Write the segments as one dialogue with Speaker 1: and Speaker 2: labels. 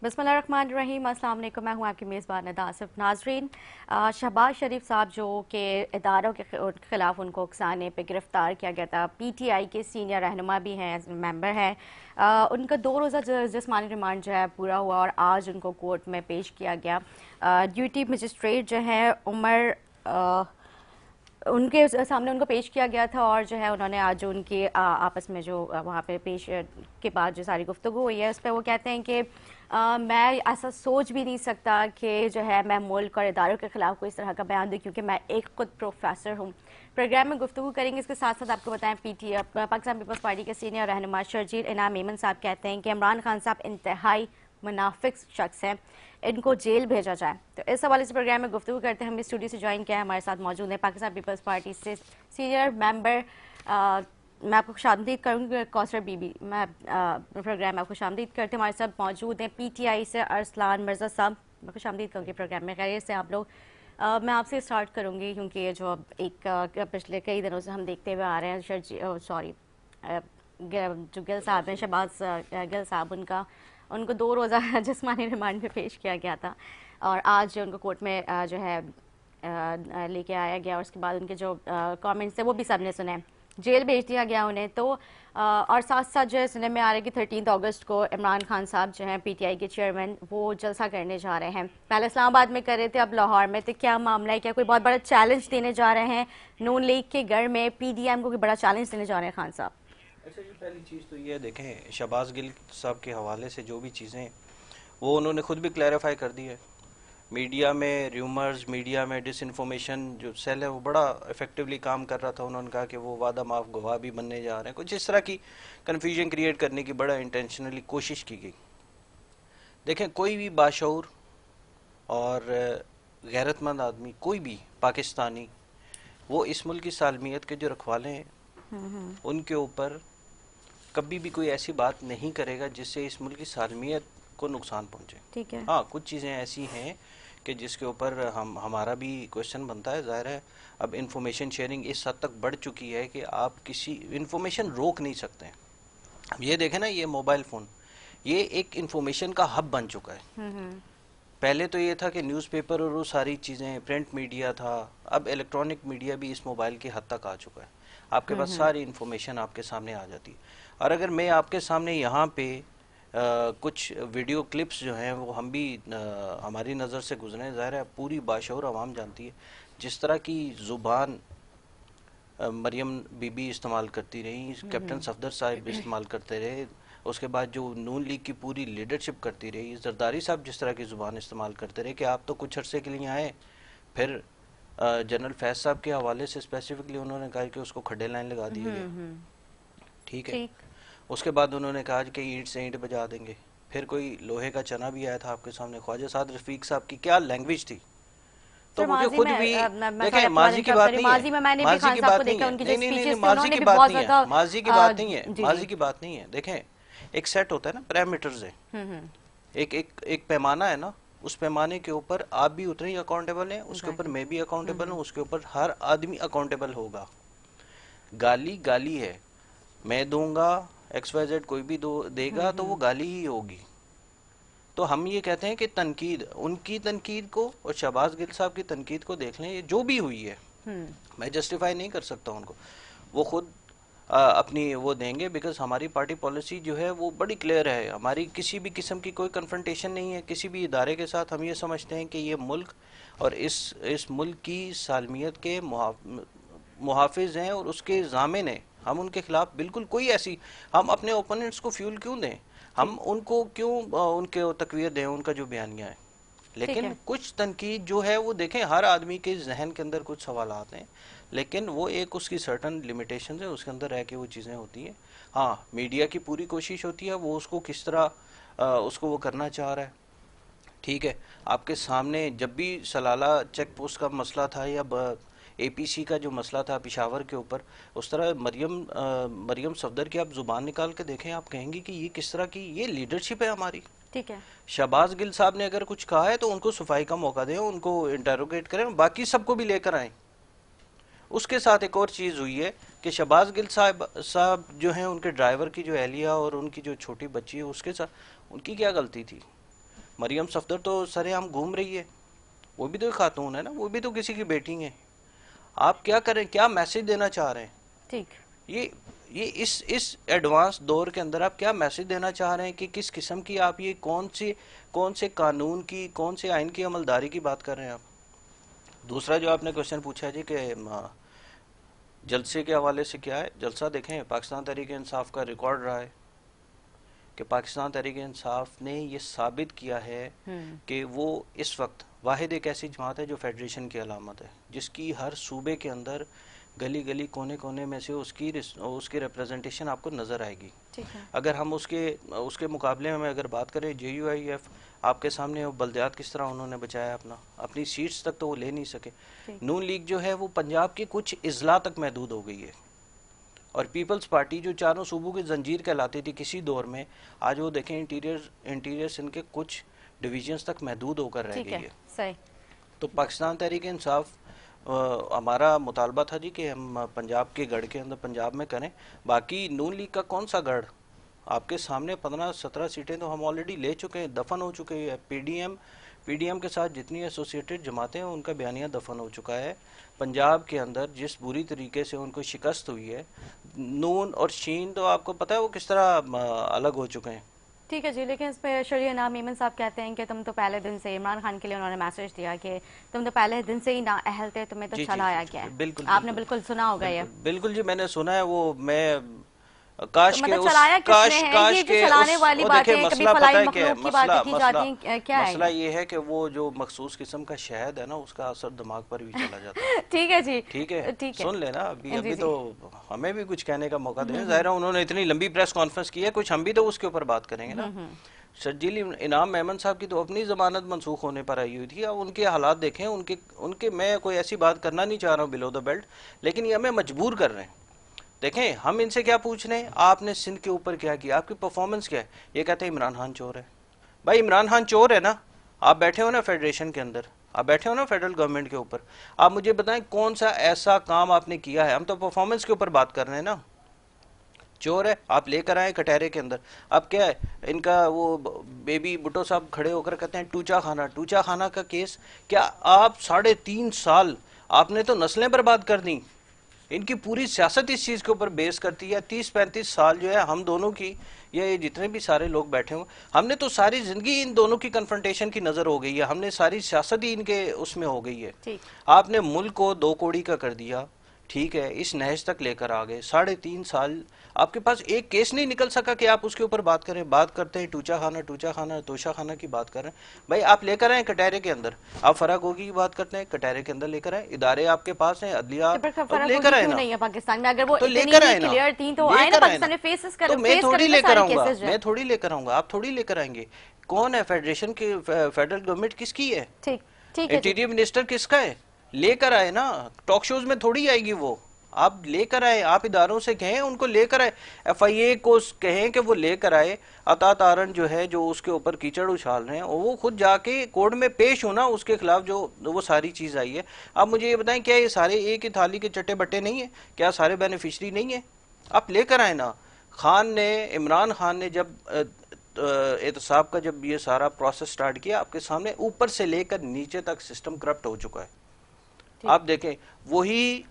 Speaker 1: बिस्मिल्लाहिर्रहमानिर्रहीम। अस्सलाम वालेकुम। मैं हूँ आपकी मेज़बान नदा आसिफ। नाजरीन, शहबाज शरीफ साहब जो कि इदारों के खिलाफ उनको उकसाने पे गिरफ्तार किया गया था, पीटीआई के सीनियर रहनुमा भी हैं, मेंबर हैं, उनका 2 रोज़ा जिस्मानी रिमांड जो है पूरा हुआ और आज उनको कोर्ट में पेश किया गया। ड्यूटी मजिस्ट्रेट जो है उमर उनके सामने उनको पेश किया गया था और जो है उन्होंने आज उनकी आपस में जो वहाँ पे पेश के बाद जो सारी गुफ्तगू हुई है उस पर वो कहते हैं कि मैं ऐसा सोच भी नहीं सकता कि जो है मैं मुल्क और इदारों के खिलाफ कोई इस तरह का बयान दूँ, क्योंकि मैं एक खुद प्रोफेसर हूँ। प्रोग्राम में गुफ्तगू करेंगे। इसके साथ साथ आपको बताएं, पाकिस्तान पीपल्स पार्टी के सीनियर रहनुमा शर्जील इनाम मेमन साहब कहते हैं कि इमरान खान साहब इंतहाई मुनाफिक शख्स हैं, इनको जेल भेजा जाए। तो इस हवाले से प्रोग्राम में गुफ्तगू करते हैं। हम स्टूडियो से ज्वाइन किया है, हमारे साथ मौजूद है पाकिस्तान पीपल्स पार्टी से सीनियर मेंबर, मैं आपको खुशामदीद करूँगी कौसर बीबी। मैं प्रोग्राम में आपको खुशामदीद करते हैं। हमारे साथ मौजूद हैं पीटीआई से अरसलान मिर्ज़ा साहब। मैं खुशामदीद करूँगी प्रोग्राम में। खैरियत से आप लोग? मैं आपसे स्टार्ट करूँगी क्योंकि ये जो एक पिछले कई दिनों से हम देखते हुए आ रहे हैं, सॉरी जो गिल साहब हैं, शहबाज गिल साहब, उनको 2 रोज़ा जिस्मानी रिमांड में पेश किया गया था और आज उनको कोर्ट में जो है लेके आया गया और उसके बाद उनके जो कमेंट्स थे वो भी सबने सुने। जेल भेज दिया गया उन्हें। तो और साथ साथ जो है सुनने में आ रहा है कि 13 अगस्त को इमरान खान साहब जो हैं पीटीआई के चेयरमैन, वो जलसा करने जा रहे हैं। पहले इस्लामाबाद में कर रहे थे, अब लाहौर में। तो क्या मामला है? क्या कोई बहुत बड़ा चैलेंज देने जा रहे हैं नून लीग के घर में? पीडीएम को कोई बड़ा चैलेंज देने जा रहे हैं खान साहब?
Speaker 2: अच्छा जी, पहली चीज़ तो ये देखें, शहबाज गिल साहब के हवाले से जो भी चीज़ें वो उन्होंने खुद भी क्लैरिफाई कर दी है। मीडिया में र्यूमर्स, मीडिया में डिसइंफॉर्मेशन जो सेल है वो बड़ा इफेक्टिवली काम कर रहा था। उन्होंने कहा कि वो वादा माफ गवाह भी बनने जा रहे हैं। कुछ इस तरह की कन्फ्यूजन क्रिएट करने की बड़ा इंटेंशनली कोशिश की गई। देखें, कोई भी बाशऊर और गैरतमंद आदमी, कोई भी पाकिस्तानी, वो इस मुल्क की सालमियत के जो रखवाले हैं उनके ऊपर कभी भी कोई ऐसी बात नहीं करेगा जिससे इस मुल्क की सालमियत को नुकसान पहुंचे।
Speaker 1: ठीक है।
Speaker 2: हाँ, कुछ चीज़ें ऐसी हैं कि जिसके ऊपर हमारा भी क्वेश्चन बनता है। जाहिर है अब इंफॉर्मेशन शेयरिंग इस हद तक बढ़ चुकी है कि आप किसी इंफॉर्मेशन रोक नहीं सकते हैं। अब ये देखें ना, ये मोबाइल फ़ोन ये एक इंफॉर्मेशन का हब बन चुका है। पहले तो ये था कि न्यूज़पेपर और वो सारी चीज़ें, प्रिंट मीडिया था, अब इलेक्ट्रॉनिक मीडिया भी इस मोबाइल की हद तक आ चुका है। आपके पास सारी इन्फॉर्मेशन आपके सामने आ जाती है। और अगर मैं आपके सामने यहाँ पे कुछ वीडियो क्लिप्स जो हैं वो हम भी हमारी नज़र से गुजरे, ज़ाहिर है पूरी बाशऊर आवाम जानती है जिस तरह की ज़ुबान मरियम बीबी इस्तेमाल करती रही, कैप्टन सफदर साहब इस्तेमाल करते रहे, उसके बाद जो नून लीग की पूरी लीडरशिप करती रही, जरदारी साहब जिस तरह की ज़ुबान इस्तेमाल करते रहे कि आप तो कुछ अरसे के लिए आए, फिर जनरल फैज साहब के हवाले से स्पेसिफिकली उन्होंने कहा कि उसको खड्डे लाइन लगा दिए गए। ठीक है। उसके बाद उन्होंने कहा कि ईंट से ईंट बजा देंगे। फिर कोई लोहे का चना भी आया था आपके सामने, ख्वाजा साद रफीक साहब की क्या लैंग्वेज थी। तो मुझे खुद भी देखें, माजी की बात नहीं है, माजी की बात नहीं है, नहीं, माजी की बात नहीं है, माजी की बात नहीं है, माजी की बात नहीं है। देखें, एक सेट होता है ना, पैरामीटर्स है, एक पैमाना है ना, उस पैमाने के ऊपर आप भी उतने ही अकाउंटेबल हैं, उसके ऊपर मैं भी अकाउंटेबल हूँ, उसके ऊपर हर आदमी अकाउंटेबल होगा। गाली गाली है, मैं दूंगा, XYZ कोई भी देगा तो वो गाली ही होगी। तो हम ये कहते हैं कि तनकीद, उनकी तनकीद को और शहबाज गिल साहब की तनकीद को देख लें, ये जो भी हुई है मैं जस्टिफाई नहीं कर सकता उनको, वो खुद अपनी वो देंगे। बिकॉज हमारी पार्टी पॉलिसी जो है वो बड़ी क्लियर है, हमारी किसी भी किस्म की कोई कन्फ्रंटेशन नहीं है किसी भी इदारे के साथ। हम ये समझते हैं कि ये मुल्क और इस मुल्क की सालमियत के मुहाफिज हैं और उसके ज़ामिन हैं। हम उनके खिलाफ बिल्कुल कोई ऐसी, हम अपने ओपोनेंट्स को फ्यूल क्यों दें, हम उनको क्यों उनके तकवीर दें, उनका जो बयानिया है। लेकिन कुछ तनकीद जो है वो देखें, हर आदमी के जहन के अंदर कुछ सवाल आते हैं, लेकिन वो एक उसकी सर्टन लिमिटेशन है, उसके अंदर रह के वो चीज़ें होती हैं। हाँ, मीडिया की पूरी कोशिश होती है वो उसको किस तरह उसको वो करना चाह रहा है। ठीक है, आपके सामने जब भी सलाला चेक पोस्ट का मसला था या APC का जो मसला था पिशावर के ऊपर, उस तरह मरियम सफदर की आप जुबान निकाल के देखें, आप कहेंगे कि ये किस तरह की ये लीडरशिप है हमारी।
Speaker 1: ठीक है।
Speaker 2: शहबाज गिल साहब ने अगर कुछ कहा है तो उनको सफाई का मौका दें, उनको इंटरोगेट करें, बाकी सबको भी लेकर आए। उसके साथ एक और चीज़ हुई है कि शहबाज गिल साहब जो हैं, उनके ड्राइवर की जो एहलिया और उनकी जो छोटी बच्ची है उसके साथ उनकी क्या गलती थी। मरियम सफदर तो सरेआम घूम रही है, वो भी तो एक खातून है ना, वो भी तो किसी की बेटी है। आप क्या करें, क्या मैसेज देना चाह रहे हैं?
Speaker 1: ठीक।
Speaker 2: ये ये इस एडवांस दौर के अंदर आप क्या मैसेज देना चाह रहे हैं कि किस किस्म की आप ये कौन से कानून की, कौन से आइन की अमलदारी की बात कर रहे हैं आप? दूसरा जो आपने क्वेश्चन पूछा है जी कि जलसे के हवाले से क्या है, जलसा देखें, पाकिस्तान तहरीक इंसाफ का रिकॉर्ड रहा है कि पाकिस्तान तहरीक इंसाफ ने ये साबित किया है कि वो इस वक्त वाहिद एक ऐसी जमात है जो फेडरेशन की अलामत है, जिसकी हर सूबे के अंदर गली गली कोने कोने में से उसकी रिप्रेजेंटेशन आपको नज़र आएगी।
Speaker 1: ठीक है।
Speaker 2: अगर हम उसके मुकाबले में अगर बात करें JUIF, आपके सामने वो बल्दियात किस तरह उन्होंने बचाया अपनी सीट्स तक तो वो ले नहीं सके। नून लीग जो है वो पंजाब के कुछ इजला तक महदूद हो गई है, और पीपल्स पार्टी जो चारों सूबों की जंजीर कहलाती थी किसी दौर में, आज वो देखें इंटीरियर सिंध के कुछ डिवीजन्स तक महदूद होकर रह गई है।
Speaker 1: सही।
Speaker 2: तो पाकिस्तान तहरीक इंसाफ, हमारा मुतालबा था जी कि हम पंजाब के गढ़ के अंदर पंजाब में करें। बाकी नून लीग का कौन सा गढ़, आपके सामने 15-17 सीटें तो हम ऑलरेडी ले चुके हैं, दफन हो चुके हैं। पीडीएम के साथ जितनी एसोसिएटेड जमातें हैं उनका बयानिया दफन हो चुका है। पंजाब के अंदर जिस बुरी तरीके से उनको शिकस्त हुई है, नून और शीन तो आपको पता है वो किस तरह अलग हो चुके हैं।
Speaker 1: ठीक है जी, लेकिन इस पर शरीय नाम ईमन साहब कहते हैं कि तुम तो पहले दिन से, इमरान खान के लिए उन्होंने मैसेज दिया कि तुम तो पहले दिन से ही ना अहल थे, तुम्हें तो चलाया गया है।
Speaker 2: बिल्कुल,
Speaker 1: आपने बिल्कुल सुना होगा ये।
Speaker 2: बिल्कुल जी, मैंने सुना है वो। मैं काश
Speaker 1: तो
Speaker 2: के
Speaker 1: मतलब चलाया किसने है? ये जो चलाने वाली बातें, कभी फलाई मखलूक की बातें की जाती हैं, क्या है?
Speaker 2: मसला ये है कि वो जो मखसूस किस्म का शहद है ना, उसका असर दिमाग पर भी चला जाता है।
Speaker 1: ठीक है जी,
Speaker 2: ठीक है, सुन लेना। अभी
Speaker 1: जी।
Speaker 2: तो हमें भी कुछ कहने का मौका दें। ज़ाहिर है उन्होंने इतनी लंबी प्रेस कॉन्फ्रेंस की है, कुछ हम भी तो उसके ऊपर बात करेंगे ना। शर्जील इनाम मेमन साहब की तो अपनी जमानत मनसूख होने पर आई हुई थी। अब उनके हालात देखें, उनके मैं कोई ऐसी बात करना नहीं चाह रहा हूँ बिलो द बेल्ट, लेकिन ये हमें मजबूर कर रहे हैं। देखें, हम इनसे क्या पूछ रहे हैं, आपने सिंध के ऊपर क्या किया, आपकी परफॉर्मेंस क्या है? ये कहते हैं इमरान खान चोर है। भाई इमरान खान चोर है ना, आप बैठे हो ना फेडरेशन के अंदर, आप बैठे हो ना फेडरल गवर्नमेंट के ऊपर, आप मुझे बताएं कौन सा ऐसा काम आपने किया है? हम तो परफॉर्मेंस के ऊपर बात कर रहे हैं ना। चोर है, आप लेकर आए कटहरे के अंदर। अब क्या है, इनका वो बेबी भुट्टो साहब खड़े होकर कहते हैं टूचा खाना का केस। क्या आप 3.5 साल आपने तो नस्लें बर्बाद कर दी। इनकी पूरी सियासत इस चीज के ऊपर बेस करती है। 30-35 साल जो है हम दोनों की, या ये जितने भी सारे लोग बैठे हुए, हमने तो सारी जिंदगी इन दोनों की कन्फ्रंटेशन की नजर हो गई है, हमने सारी सियासत ही इनके उसमें हो गई है। आपने मुल्क को 2 कौड़ी का कर दिया, ठीक है, इस नहज तक लेकर आ गए। 3.5 साल आपके पास एक केस नहीं निकल सका कि आप उसके ऊपर बात करें। बात करते हैं टूचा खाना तोशा खाना की बात कर रहे हैं। भाई आप लेकर आए कटहरे के अंदर, आप फराग होगी की बात करते हैं, कटहरे के अंदर लेकर आए, इदारे आपके पास हैं, अदलिया लेकर आए ना।
Speaker 1: नहीं है पाकिस्तान में, अगर वो
Speaker 2: तो लेकर आए ना,
Speaker 1: क्लियर थी तो आए ना पाकिस्तान में फेसेस कर।
Speaker 2: तो मैं थोड़ी लेकर आऊंगा, मैं थोड़ी लेकर आऊंगा, आप थोड़ी लेकर आएंगे। कौन है फेडरेशन की, फेडरल गवर्नमेंट किसकी है? ठीक है, इंटीरियर मिनिस्टर किसका है? लेकर आए ना, टॉक शोज में थोड़ी आएगी वो। आप लेकर आए, आप इदारों से कहें उनको लेकर आए, FIA को कहें कि वो लेकर आए। अता तारन जो है, जो उसके ऊपर कीचड़ उछाल रहे हैं, वो खुद जाके कोर्ट में पेश होना, उसके खिलाफ जो वो सारी चीज आई है। आप मुझे ये बताएं, क्या ये सारे एक ही थाली के चट्टे बट्टे नहीं है? क्या सारे बेनिफिशरी नहीं है? आप लेकर आए ना। इमरान खान ने जब एहतसाब का जब ये सारा प्रोसेस स्टार्ट किया, आपके सामने ऊपर से लेकर नीचे तक सिस्टम करप्ट हो चुका है। आप देखें, वही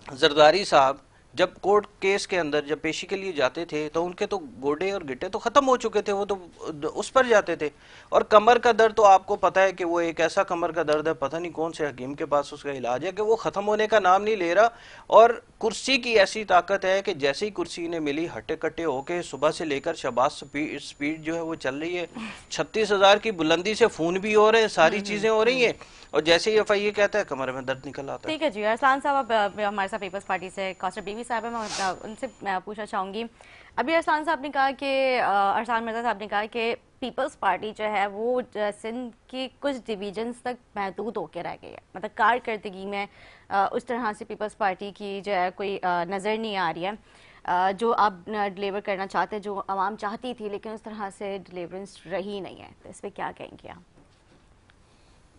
Speaker 2: जरदारी साहब जब कोर्ट केस के अंदर जब पेशी के लिए जाते थे तो उनके तो गोडे और गिट्टे तो खत्म हो चुके थे, वो तो उस पर जाते थे। और कमर का दर्द तो आपको पता है कि वो एक ऐसा कमर का दर्द है, पता नहीं कौन से हकीम के पास उसका इलाज है, कि वो खत्म होने का नाम नहीं ले रहा। और कुर्सी की ऐसी ताकत है कि जैसे ही कुर्सी ने मिली, हट्टे कट्टे होके सुबह से लेकर शबाज स्पीड जो है वो चल रही है। 36,000 की बुलंदी से खून भी हो रहे हैं, सारी चीजें हो रही हैं, और जैसे ही FIA कहता है कमर में दर्द निकल आता है।
Speaker 1: ठीक है जी, अरसलान साहब अब हमारे साथ पीपल्स पार्टी से कौसर बीवी साहब है, मैं उनसे पूछना चाहूँगी। अभी अरसलान साहब ने कहा कि अरसान मिर्जा साहब ने कहा कि पीपल्स पार्टी जो है वो सिंध की कुछ डिवीजन्स तक महदूद होकर रह गई है, मतलब कारकर्दगी में उस तरह से पीपल्स पार्टी की जो है कोई नज़र नहीं आ रही है जो आप डिलीवर करना चाहते, जो आवाम चाहती थी, लेकिन उस तरह से डिलीवरेंस रही नहीं है। तो इस पर क्या कहेंगे आप?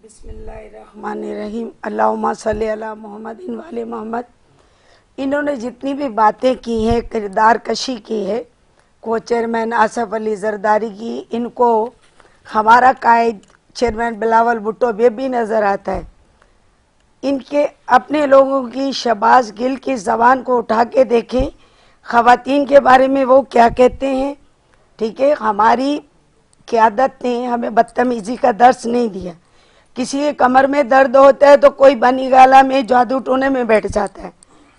Speaker 3: बिस्मिल्लाहिर्रहमानिर्रहीम, अल्लाहुम्मा सल्ली अला मोहम्मद वाले मोहम्मद। इन्होंने जितनी भी बातें की हैं, किरदार कशी की है, को चेयरमैन आसफ अली जरदारी की, इनको हमारा कायद चेयरमैन बिलावल भुट्टो भी नजर आता है। इनके अपने लोगों की शहबाज गिल की जबान को उठा के देखें, खवातीन के बारे में वो क्या कहते हैं। ठीक है, हमारी क़यादत ने हमें बदतमीजी का दर्स नहीं दिया। किसी के कमर में दर्द होता है तो कोई बनी गाला में जादू टोने में बैठ जाता है।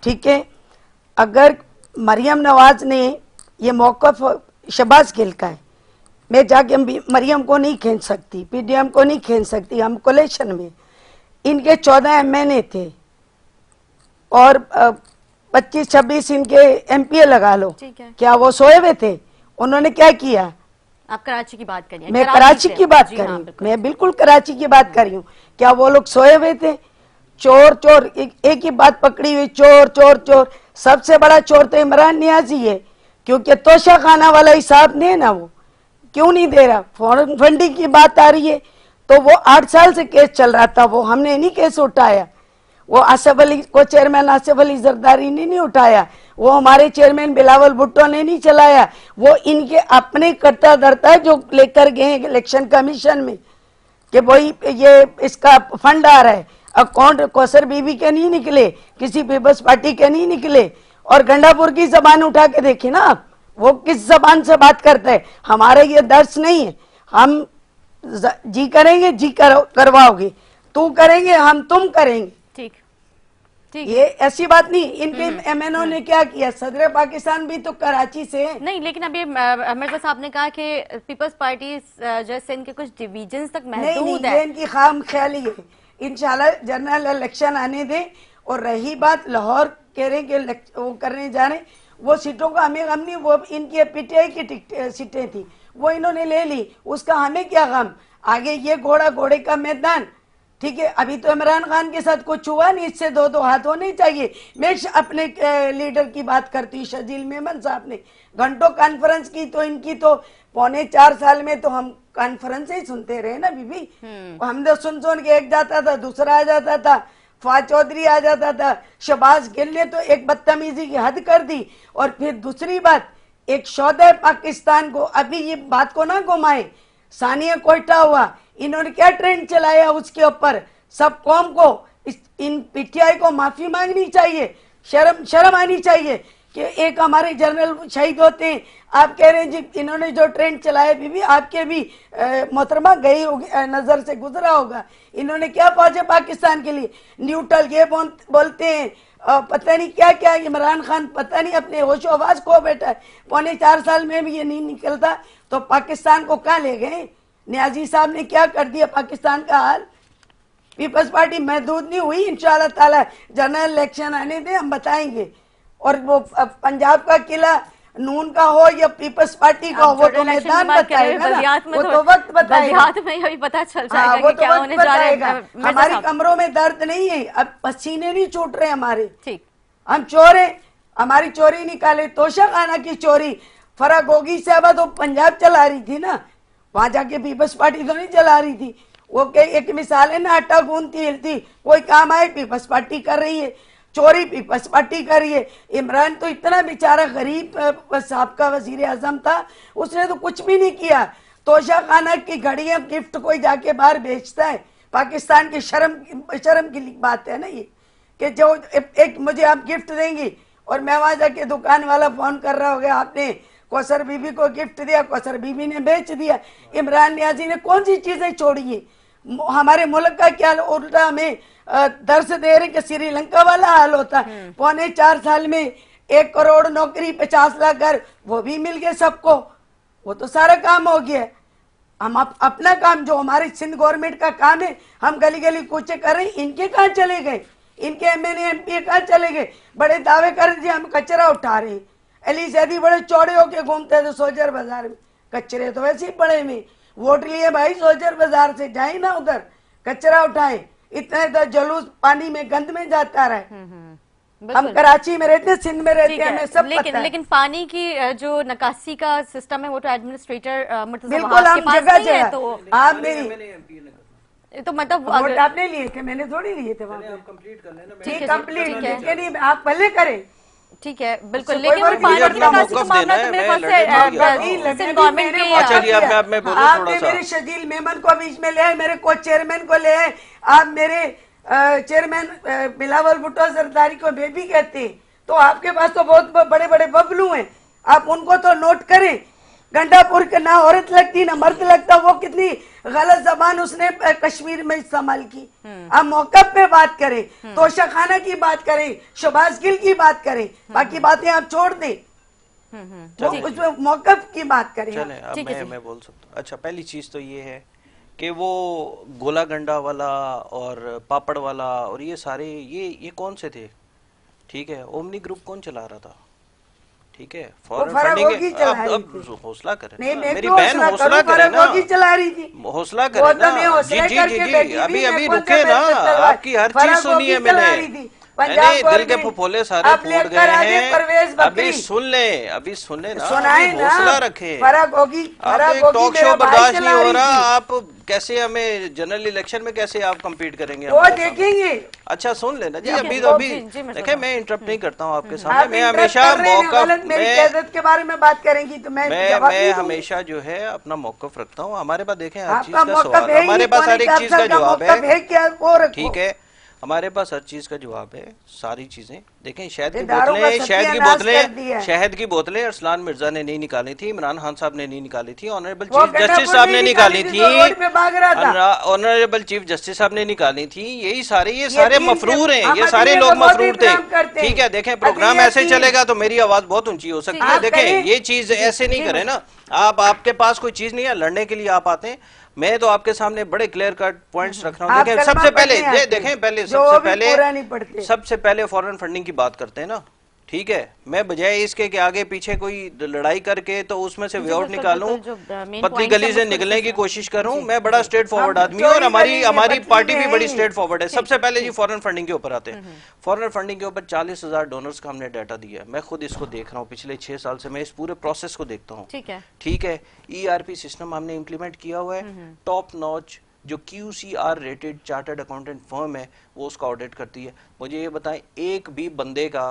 Speaker 3: ठीक है, अगर मरियम नवाज ने ये मौक़िफ़ शहबाज गिल का है, मैं जाके मरियम को नहीं खींच सकती, पीडीएम को नहीं खींच सकती। हम कोलेशन में इनके 14 एमएनए थे और 25-26 इनके एमपीए लगा लो। क्या वो सोए हुए थे? उन्होंने क्या किया?
Speaker 1: आप कराची की बात करिए।
Speaker 3: मैं कराची की बात कर रही हूँ, मैं बिल्कुल कराची की बात कर रही हूँ। क्या वो लोग सोए हुए थे? चोर चोर एक ही बात पकड़ी हुई, चोर चोर चोर। सबसे बड़ा चोर तो इमरान नियाजी है, क्योंकि तोशा खाना वाला हिसाब नहीं है ना, वो क्यों नहीं दे रहा। फॉरेन फंडिंग की बात आ रही है तो वो 8 साल से केस चल रहा था, वो हमने नहीं केस उठाया। वो आसिफ अली को, चेयरमैन आसिफ अली जरदारी ने नहीं उठाया, वो हमारे चेयरमैन बिलावल भुट्टो ने नहीं चलाया। वो इनके अपने करता धरता जो लेकर गए इलेक्शन कमीशन में कि भाई ये इसका फंड आ रहा है, अकाउंट कौसर बीबी के नहीं निकले, किसी पीपल्स पार्टी के नहीं निकले। और गंडापुर की जबान उठा के देखे ना आप, वो किस जबान से बात करता है। हमारा ये दर्श नहीं है। हम जी करेंगे, जी करवाओगे, तू करेंगे, हम तुम करेंगे।
Speaker 1: ठीक ठीक,
Speaker 3: ये ऐसी बात नहीं। इनके एमएनओ ने क्या किया? सदर पाकिस्तान भी तो कराची से है।
Speaker 1: नहीं, लेकिन अभी मिर्जा साहब ने कहा कि पीपल्स पार्टी जो सिंध के कुछ डिवीजन तक महदूद है।
Speaker 3: ये इनकी खाम ख्याली है। इंशाल्लाह जनरल इलेक्शन आने दें। और रही बात लाहौर कह रहे कि वो करने जा रहे, वो सीटों का हमें गम नहीं। वो इनकी पीटीआई की सीटें थी, वो इन्होंने ले ली, उसका हमें क्या गम। आगे ये घोड़े का मैदान। ठीक है, अभी तो इमरान खान के साथ कुछ हुआ नहीं, इससे दो हाथ होने चाहिए। मैं अपने लीडर की बात करती हूँ, शजील मेमन साहब ने घंटों कॉन्फ्रेंस की, तो इनकी तो 3.25 साल में तो हम कॉन्फ्रेंस ही सुनते रहे ना बीबी। हम तो सुन के एक जाता था, दूसरा आ जाता था, फवाद चौधरी आ जाता था। शहबाज गिल ने तो एक बदतमीजी की हद कर दी। और फिर दूसरी बात, एक सौदा पाकिस्तान को, अभी ये बात को ना घुमाए, सानिया कोयटा हुआ, इन्होंने क्या ट्रेंड चलाया उसके ऊपर। सब कौम को, इन पीटीआई को माफी मांगनी चाहिए, शर्म आनी चाहिए कि एक हमारे जनरल शहीद होते हैं। आप कह रहे हैं जी इन्होंने जो ट्रेंड चलाया, बीबी आपके भी मोहतरमा गई होगी, नजर से गुजरा होगा। इन्होंने क्या पहुंचे पाकिस्तान के लिए? न्यूट्रल ये बोलते हैं, पता नहीं क्या क्या। इमरान खान पता नहीं अपने होशो आवाज खो बैठा है। 3.25 साल में भी ये नहीं निकलता, तो पाकिस्तान को कहाँ ले गए? नियाजी साहब ने क्या कर दिया पाकिस्तान का हाल। पीपल्स पार्टी महदूद नहीं हुई। इंशाअल्लाह ताला जनरल इलेक्शन आने दें, हम बताएंगे। और वो पंजाब का किला नून का हो या पीपल्स पार्टी का हो, वो तो मैदान बताएगा ना, वो तो वक्त बताएगा।
Speaker 1: में पता चल जाएगा
Speaker 3: वो
Speaker 1: कि क्या होने जा रहा है।
Speaker 3: हमारी कमरों में दर्द नहीं है, अब पसीने नहीं छूट रहे हमारे।
Speaker 1: ठीक,
Speaker 3: हम चोर हैं, हमारी चोरी निकाले। तोशा खाना की चोरी फराग होगी साहबा तो पंजाब चला रही थी ना, वहां जाके पीपल्स पार्टी तो नहीं चला रही थी। वो एक मिसाल है ना, आटा गूंथती हिलती, कोई काम आए पीपल्स पार्टी कर रही है, चोरी पीपल्स पार्टी कर रही है। इमरान तो इतना बेचारा गरीब साहब वजीर आजम था, उसने तो कुछ भी नहीं किया। तोशा खाना की घड़ियां गिफ्ट कोई जाके बाहर बेचता है। पाकिस्तान की शर्म की बात है ना ये, कि जो एक मुझे आप गिफ्ट देंगी और मैं वहां जाके दुकान वाला फोन कर रहा होगा, आपने कौसर बीबी को गिफ्ट दिया, कौसर बीबी ने बेच दिया। इमरान नियाजी ने कौन सी चीजें छोड़ी है? हमारे मुल्क का क्या उल्टा हमें दर्श दे रहे कि श्रीलंका वाला हाल होता। 3.25 साल में 1 करोड़ नौकरी, 50 लाख घर, वो भी मिल गए सबको। वो तो सारा काम हो गया। हम अपना काम, जो हमारे सिंध गवर्नमेंट का काम है, हम गली गली कूचे कर रहे हैं। इनके कहाँ चले गए? इनके एमएनए एमपी कहाँ चले गए? बड़े दावे कर रहे हम कचरा उठा रहे हैं। अली जैदी बड़े चौड़े होके घूमते थे सोजर बाजार में, कचरे तो वैसे ही पड़े में। वोट लिए भाई सोजर बाजार से, जाए ना उधर कचरा उठाए। इतने तो जुलूस पानी में गंद में जाता रहे। हम कराची में रहते, सिंध में रहते हैं, हमें सब पता है।
Speaker 1: लेकिन पानी की जो निकासी का सिस्टम है वो तो एडमिनिस्ट्रेटर
Speaker 3: बिल्कुल हम जगह जगह। तो आप मेरी
Speaker 1: तो मतलब
Speaker 3: वोट आपने लिए थे, मैंने थोड़ी लिए थे वहाँ पे। ठीक, कंप्लीट, लेकिन आप पहले करें।
Speaker 1: ठीक है, बिल्कुल,
Speaker 3: इससे
Speaker 1: लेकिन
Speaker 3: कोई
Speaker 1: वो
Speaker 3: फर्क
Speaker 1: पानी
Speaker 3: नहीं
Speaker 1: की
Speaker 3: पड़ता।
Speaker 1: निकासी का
Speaker 2: मौक़िफ़
Speaker 1: मामला
Speaker 2: देना
Speaker 1: तो
Speaker 2: है,
Speaker 1: मेरे
Speaker 2: मैं
Speaker 1: ख्याल से
Speaker 2: लड़ने नहीं आता।
Speaker 1: सिंध गवर्नमेंट के
Speaker 2: अच्छा जी, अब मैं बोलूं
Speaker 3: आपने
Speaker 2: थोड़ा सा।
Speaker 3: मेरे शकील मेमन को बीच में ले आए, मेरे को चेयरमैन को ले आए, आप मेरे चेयरमैन बिलावल भुट्टो जरदारी को बेबी कहते हैं, तो आपके पास तो बहुत बड़े बड़े बबलू हैं, आप उनको तो नोट करें। गंडापुर के ना औरत लगती ना मर्द लगता, वो कितनी गलत जबान उसने कश्मीर में इस्तेमाल की। आप मौकफ पे बात करें, तोशा खाना की बात करें, शबाज गिल की बात करें, बाकी बातें आप छोड़ दें, उसमें मौकफ की बात करें।
Speaker 2: चले, अब
Speaker 1: ठीक है जी।
Speaker 2: मैं बोल सकता हूँ। अच्छा, पहली चीज तो ये है कि वो गोला गंडा वाला और पापड़ वाला और ये सारे ये कौन से थे? ठीक है, ओमनी ग्रुप कौन चला रहा था? ठीक है, फॉरेन
Speaker 3: फराग
Speaker 2: फंडिंग
Speaker 3: होगी चला रही
Speaker 2: अब हौसला करें
Speaker 3: नहीं,
Speaker 2: ना,
Speaker 3: मैं
Speaker 2: मेरी
Speaker 3: क्यों
Speaker 2: बहन
Speaker 3: हौसला
Speaker 2: हौसला
Speaker 3: करूं?
Speaker 2: करे
Speaker 3: फराग
Speaker 2: ना,
Speaker 3: होगी चला रही थी,
Speaker 2: हौसला
Speaker 3: वो
Speaker 2: करे
Speaker 3: तो मैं
Speaker 2: ना।
Speaker 3: हौसला
Speaker 2: जी
Speaker 3: करके बैठी थी,
Speaker 2: अभी
Speaker 3: मैं
Speaker 2: अभी
Speaker 3: कौन
Speaker 2: रुके
Speaker 3: सा
Speaker 2: ना,
Speaker 3: पैर पे तलवार?
Speaker 2: आपकी हर
Speaker 3: फराग
Speaker 2: चीज सुनी है
Speaker 3: होगी चला
Speaker 2: मैंने।
Speaker 3: रही थी। पंजाब
Speaker 2: दिल के
Speaker 3: गवर्नमेंट
Speaker 2: फुफोले सारे
Speaker 3: अब
Speaker 2: फूट
Speaker 3: लेकर
Speaker 2: गए
Speaker 3: आगे परवेज
Speaker 2: हैं।
Speaker 3: बकरी।
Speaker 2: अभी सुन ले ना,
Speaker 3: सुनाए
Speaker 2: अभी
Speaker 3: ना,
Speaker 2: हौसला रखे।
Speaker 3: फराग होगी,
Speaker 2: आप
Speaker 3: फराग
Speaker 2: एक
Speaker 3: होगी
Speaker 2: टॉक
Speaker 3: मेरा
Speaker 2: शो
Speaker 3: भाई
Speaker 2: बर्दाश्त नहीं
Speaker 3: चला
Speaker 2: हो
Speaker 3: रही
Speaker 2: रहा,
Speaker 3: थी।
Speaker 2: आप कैसे हमें जनरल इलेक्शन में कैसे आप कम्पीट करेंगे
Speaker 3: वो
Speaker 2: हमारे सामने?
Speaker 3: देखेंगे।
Speaker 2: अच्छा सुन लेना जी,
Speaker 1: ठीक है,
Speaker 2: अभी
Speaker 1: जी,
Speaker 2: तो अभी
Speaker 1: जी, मैं
Speaker 2: देखे, मैं इंटरप्ट नहीं करता हूँ आपके
Speaker 3: आप
Speaker 2: सामने। मैं
Speaker 3: इंटरप्ट
Speaker 2: हमेशा
Speaker 3: कर रहे हैं,
Speaker 2: मौका
Speaker 3: गलत मेरी क़यादत के बारे में बात करेंगी तो मैं जवाब
Speaker 2: मैं
Speaker 3: नहीं दूंगी।
Speaker 2: हमेशा जो है अपना मौकफ रखता हूँ। हमारे पास देखें हर चीज
Speaker 3: आपका
Speaker 2: का
Speaker 3: मौकफ
Speaker 2: सवाल,
Speaker 3: है ही
Speaker 2: हमारे
Speaker 3: नहीं,
Speaker 2: पास हर एक
Speaker 3: कौन
Speaker 2: चीज का
Speaker 3: का
Speaker 2: जवाब
Speaker 3: मौकफ है क्या वो रखो।
Speaker 2: ठीक है, हमारे पास हर चीज का जवाब है, सारी चीजें देखें। शहद की
Speaker 3: इदारों का
Speaker 2: बोतलें
Speaker 3: सत्यानाश कर दिया है।
Speaker 2: शहद की बोतलें अरसलान मिर्जा ने नहीं निकाली थी, इमरान खान साहब ने नहीं निकाली थी, ऑनरेबल
Speaker 3: वो
Speaker 2: चीफ जस्टिस
Speaker 3: गंडापुर
Speaker 2: साहब
Speaker 3: में
Speaker 2: ने
Speaker 3: निकाली
Speaker 2: निकाली
Speaker 3: थी, जो रोड पे भाग रहा था।
Speaker 2: थी, ऑनरेबल चीफ जस्टिस साहब ने निकाली थी। ये सारे
Speaker 3: तीन
Speaker 2: मफरूर हैं,
Speaker 3: हम
Speaker 2: ये सारे
Speaker 3: अदलिया
Speaker 2: लोग
Speaker 3: को बहुत
Speaker 2: मफरूर थे।
Speaker 3: इकराम करते हैं।
Speaker 2: ठीक है, देखें प्रोग्राम
Speaker 3: अदलिया
Speaker 2: ऐसे
Speaker 3: की-
Speaker 2: चलेगा तो मेरी आवाज बहुत ऊंची हो सकती है।
Speaker 3: आप
Speaker 2: देखें
Speaker 3: करें।
Speaker 2: ये चीज ऐसे नहीं करे ना, आपके पास कोई चीज नहीं है, लड़ने के लिए आप आते हैं। मैं तो आपके सामने बड़े क्लियर कट पॉइंट्स रख रहा हूँ।
Speaker 3: आप
Speaker 2: देखें,
Speaker 3: कलमा
Speaker 2: सबसे पहले
Speaker 3: पढ़ने आते हैं,
Speaker 2: देखें, पहले
Speaker 3: जो
Speaker 2: सबसे
Speaker 3: भी पूरा नहीं पढ़ते।
Speaker 2: पहले सबसे पहले फॉरेन फंडिंग की बात करते हैं ना। ठीक है, मैं बजाय इसके कि आगे पीछे कोई लड़ाई करके तो उसमें से वे आउट
Speaker 1: बिल्कुल,
Speaker 2: निकालूं,
Speaker 1: बिल्कुल, जो main
Speaker 2: पतली
Speaker 1: points
Speaker 2: गली
Speaker 1: हैं,
Speaker 2: से
Speaker 1: उसको
Speaker 2: निकलने की
Speaker 1: डिस्कस
Speaker 2: कोशिश करूं। मैं बड़ा स्ट्रेट फॉरवर्ड
Speaker 3: हम
Speaker 2: आदमी हूं और
Speaker 3: चोरी
Speaker 2: हमारी
Speaker 3: करेंगे,
Speaker 2: हमारी
Speaker 3: पतली
Speaker 2: पार्टी भी
Speaker 3: में
Speaker 2: बड़ी
Speaker 3: ही।
Speaker 2: स्ट्रेट फॉरवर्ड है। सबसे पहले जी फॉरेन फंडिंग के ऊपर आते हैं। फॉरेन फंडिंग के ऊपर 40,000 डोनर्स का हमने डाटा दिया है। मैं खुद इसको देख रहा हूँ, पिछले 6 साल से मैं इस पूरे प्रोसेस को देखता हूँ।
Speaker 1: ठीक है,
Speaker 2: ठीक है, ERP सिस्टम हमने इम्प्लीमेंट किया हुआ है, टॉप नॉच जो QCR rated chartered accountant firm है वो उसका ऑडिट करती है। मुझे ये बताएं, एक भी बंदे का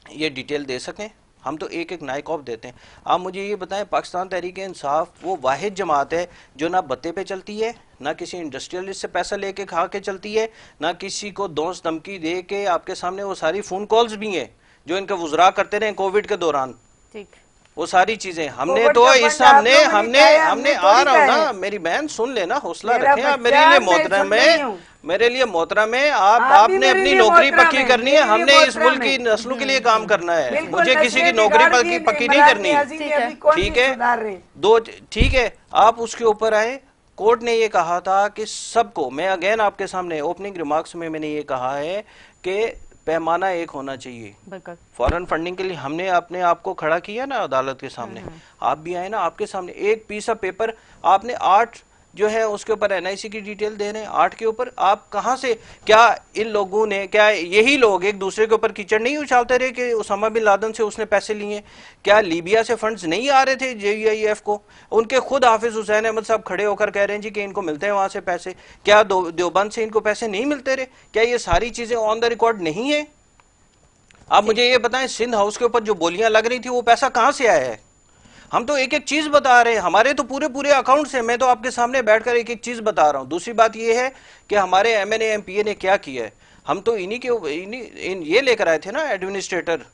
Speaker 2: ये डिटेल दे सकें? हम तो एक नाइक ऑफ देते हैं। आप मुझे ये बताएं, पाकिस्तान तहरीक इंसाफ वो वाहिद जमात है जो ना बत्ते पे चलती है, ना किसी इंडस्ट्रियलिस्ट से पैसा लेके खा के चलती है, ना किसी को दोस्त धमकी दे के। आपके सामने वो सारी फोन कॉल्स भी हैं जो इनके वुजरा करते रहे कोविड के दौरान,
Speaker 1: ठीक,
Speaker 2: वो सारी चीजें हमने
Speaker 3: कोविड
Speaker 2: तो
Speaker 3: का
Speaker 2: इस
Speaker 3: फंड आप
Speaker 2: हमने
Speaker 3: लोगों ने
Speaker 2: हमने
Speaker 3: खाया,
Speaker 2: हमने
Speaker 3: हमने
Speaker 2: आ
Speaker 3: थोड़ी
Speaker 2: रहा हूँ
Speaker 3: खाया
Speaker 2: ना,
Speaker 3: है।
Speaker 2: मेरी बहन सुन लेना, हौसला
Speaker 3: मेरा
Speaker 2: रखें आप।
Speaker 3: बच्चा,
Speaker 2: मेरे लिए
Speaker 3: मैं
Speaker 2: मोहतरम
Speaker 3: सुन रही
Speaker 2: है,
Speaker 3: हूँ।
Speaker 2: मेरे लिए मोहतरम है।
Speaker 3: आप भी
Speaker 2: आपने
Speaker 3: मेरे
Speaker 2: अपनी
Speaker 3: लिए
Speaker 2: नौकरी
Speaker 3: मोहतरम
Speaker 2: पक्की
Speaker 3: है,
Speaker 2: करनी है,
Speaker 3: मेरे लिए
Speaker 2: हमने इस
Speaker 3: मोहतरम
Speaker 2: मुल्क की
Speaker 3: है।
Speaker 2: नस्लों के लिए काम करना है।
Speaker 3: बिल्कुल,
Speaker 2: मुझे किसी की
Speaker 3: नस्लें
Speaker 2: नौकरी
Speaker 3: बिगाड़ दी
Speaker 2: पक्की नहीं
Speaker 3: इमरान
Speaker 2: करनी।
Speaker 3: नियाज़ी ने,
Speaker 1: ठीक है।
Speaker 3: अभी कौन
Speaker 2: ठीक
Speaker 3: सी
Speaker 2: है,
Speaker 3: सुधार रहे हैं?
Speaker 2: दो ठीक है, आप उसके ऊपर आए। कोर्ट ने ये कहा था कि सबको, मैं अगेन आपके सामने ओपनिंग रिमार्क्स में मैंने ये कहा है कि पैमाना एक होना चाहिए।
Speaker 1: बिल्कुल,
Speaker 2: फॉरेन फंडिंग के लिए हमने अपने आप को खड़ा किया ना अदालत के सामने, आप भी आए ना, आपके सामने एक पीस ऑफ पेपर आपने 8 जो है उसके ऊपर NIC की डिटेल दे रहे हैं, 8 के ऊपर आप कहां से, क्या इन लोगों ने, क्या यही लोग एक दूसरे के ऊपर कीचड़ नहीं उछालते रहे कि उसामा बिन लादेन से उसने पैसे लिए? क्या लीबिया से फंड्स नहीं आ रहे थे JEIF को? उनके खुद हाफिज हुसैन अहमद साहब खड़े होकर कह रहे हैं जी कि इनको मिलते हैं वहां से पैसे। क्या देवबंद से इनको पैसे नहीं मिलते रहे? क्या ये सारी चीजें ऑन द रिकॉर्ड नहीं है? आप मुझे ये बताएं, सिंध हाउस के ऊपर जो बोलियां लग रही थी वो पैसा कहां से आया है? हम तो एक एक चीज बता रहे हैं, हमारे तो पूरे अकाउंट से, मैं तो आपके सामने बैठकर एक एक चीज बता रहा हूं। दूसरी बात ये है कि हमारे MNA MPA ने क्या किया है, हम तो ये लेकर आए थे ना एडमिनिस्ट्रेटर।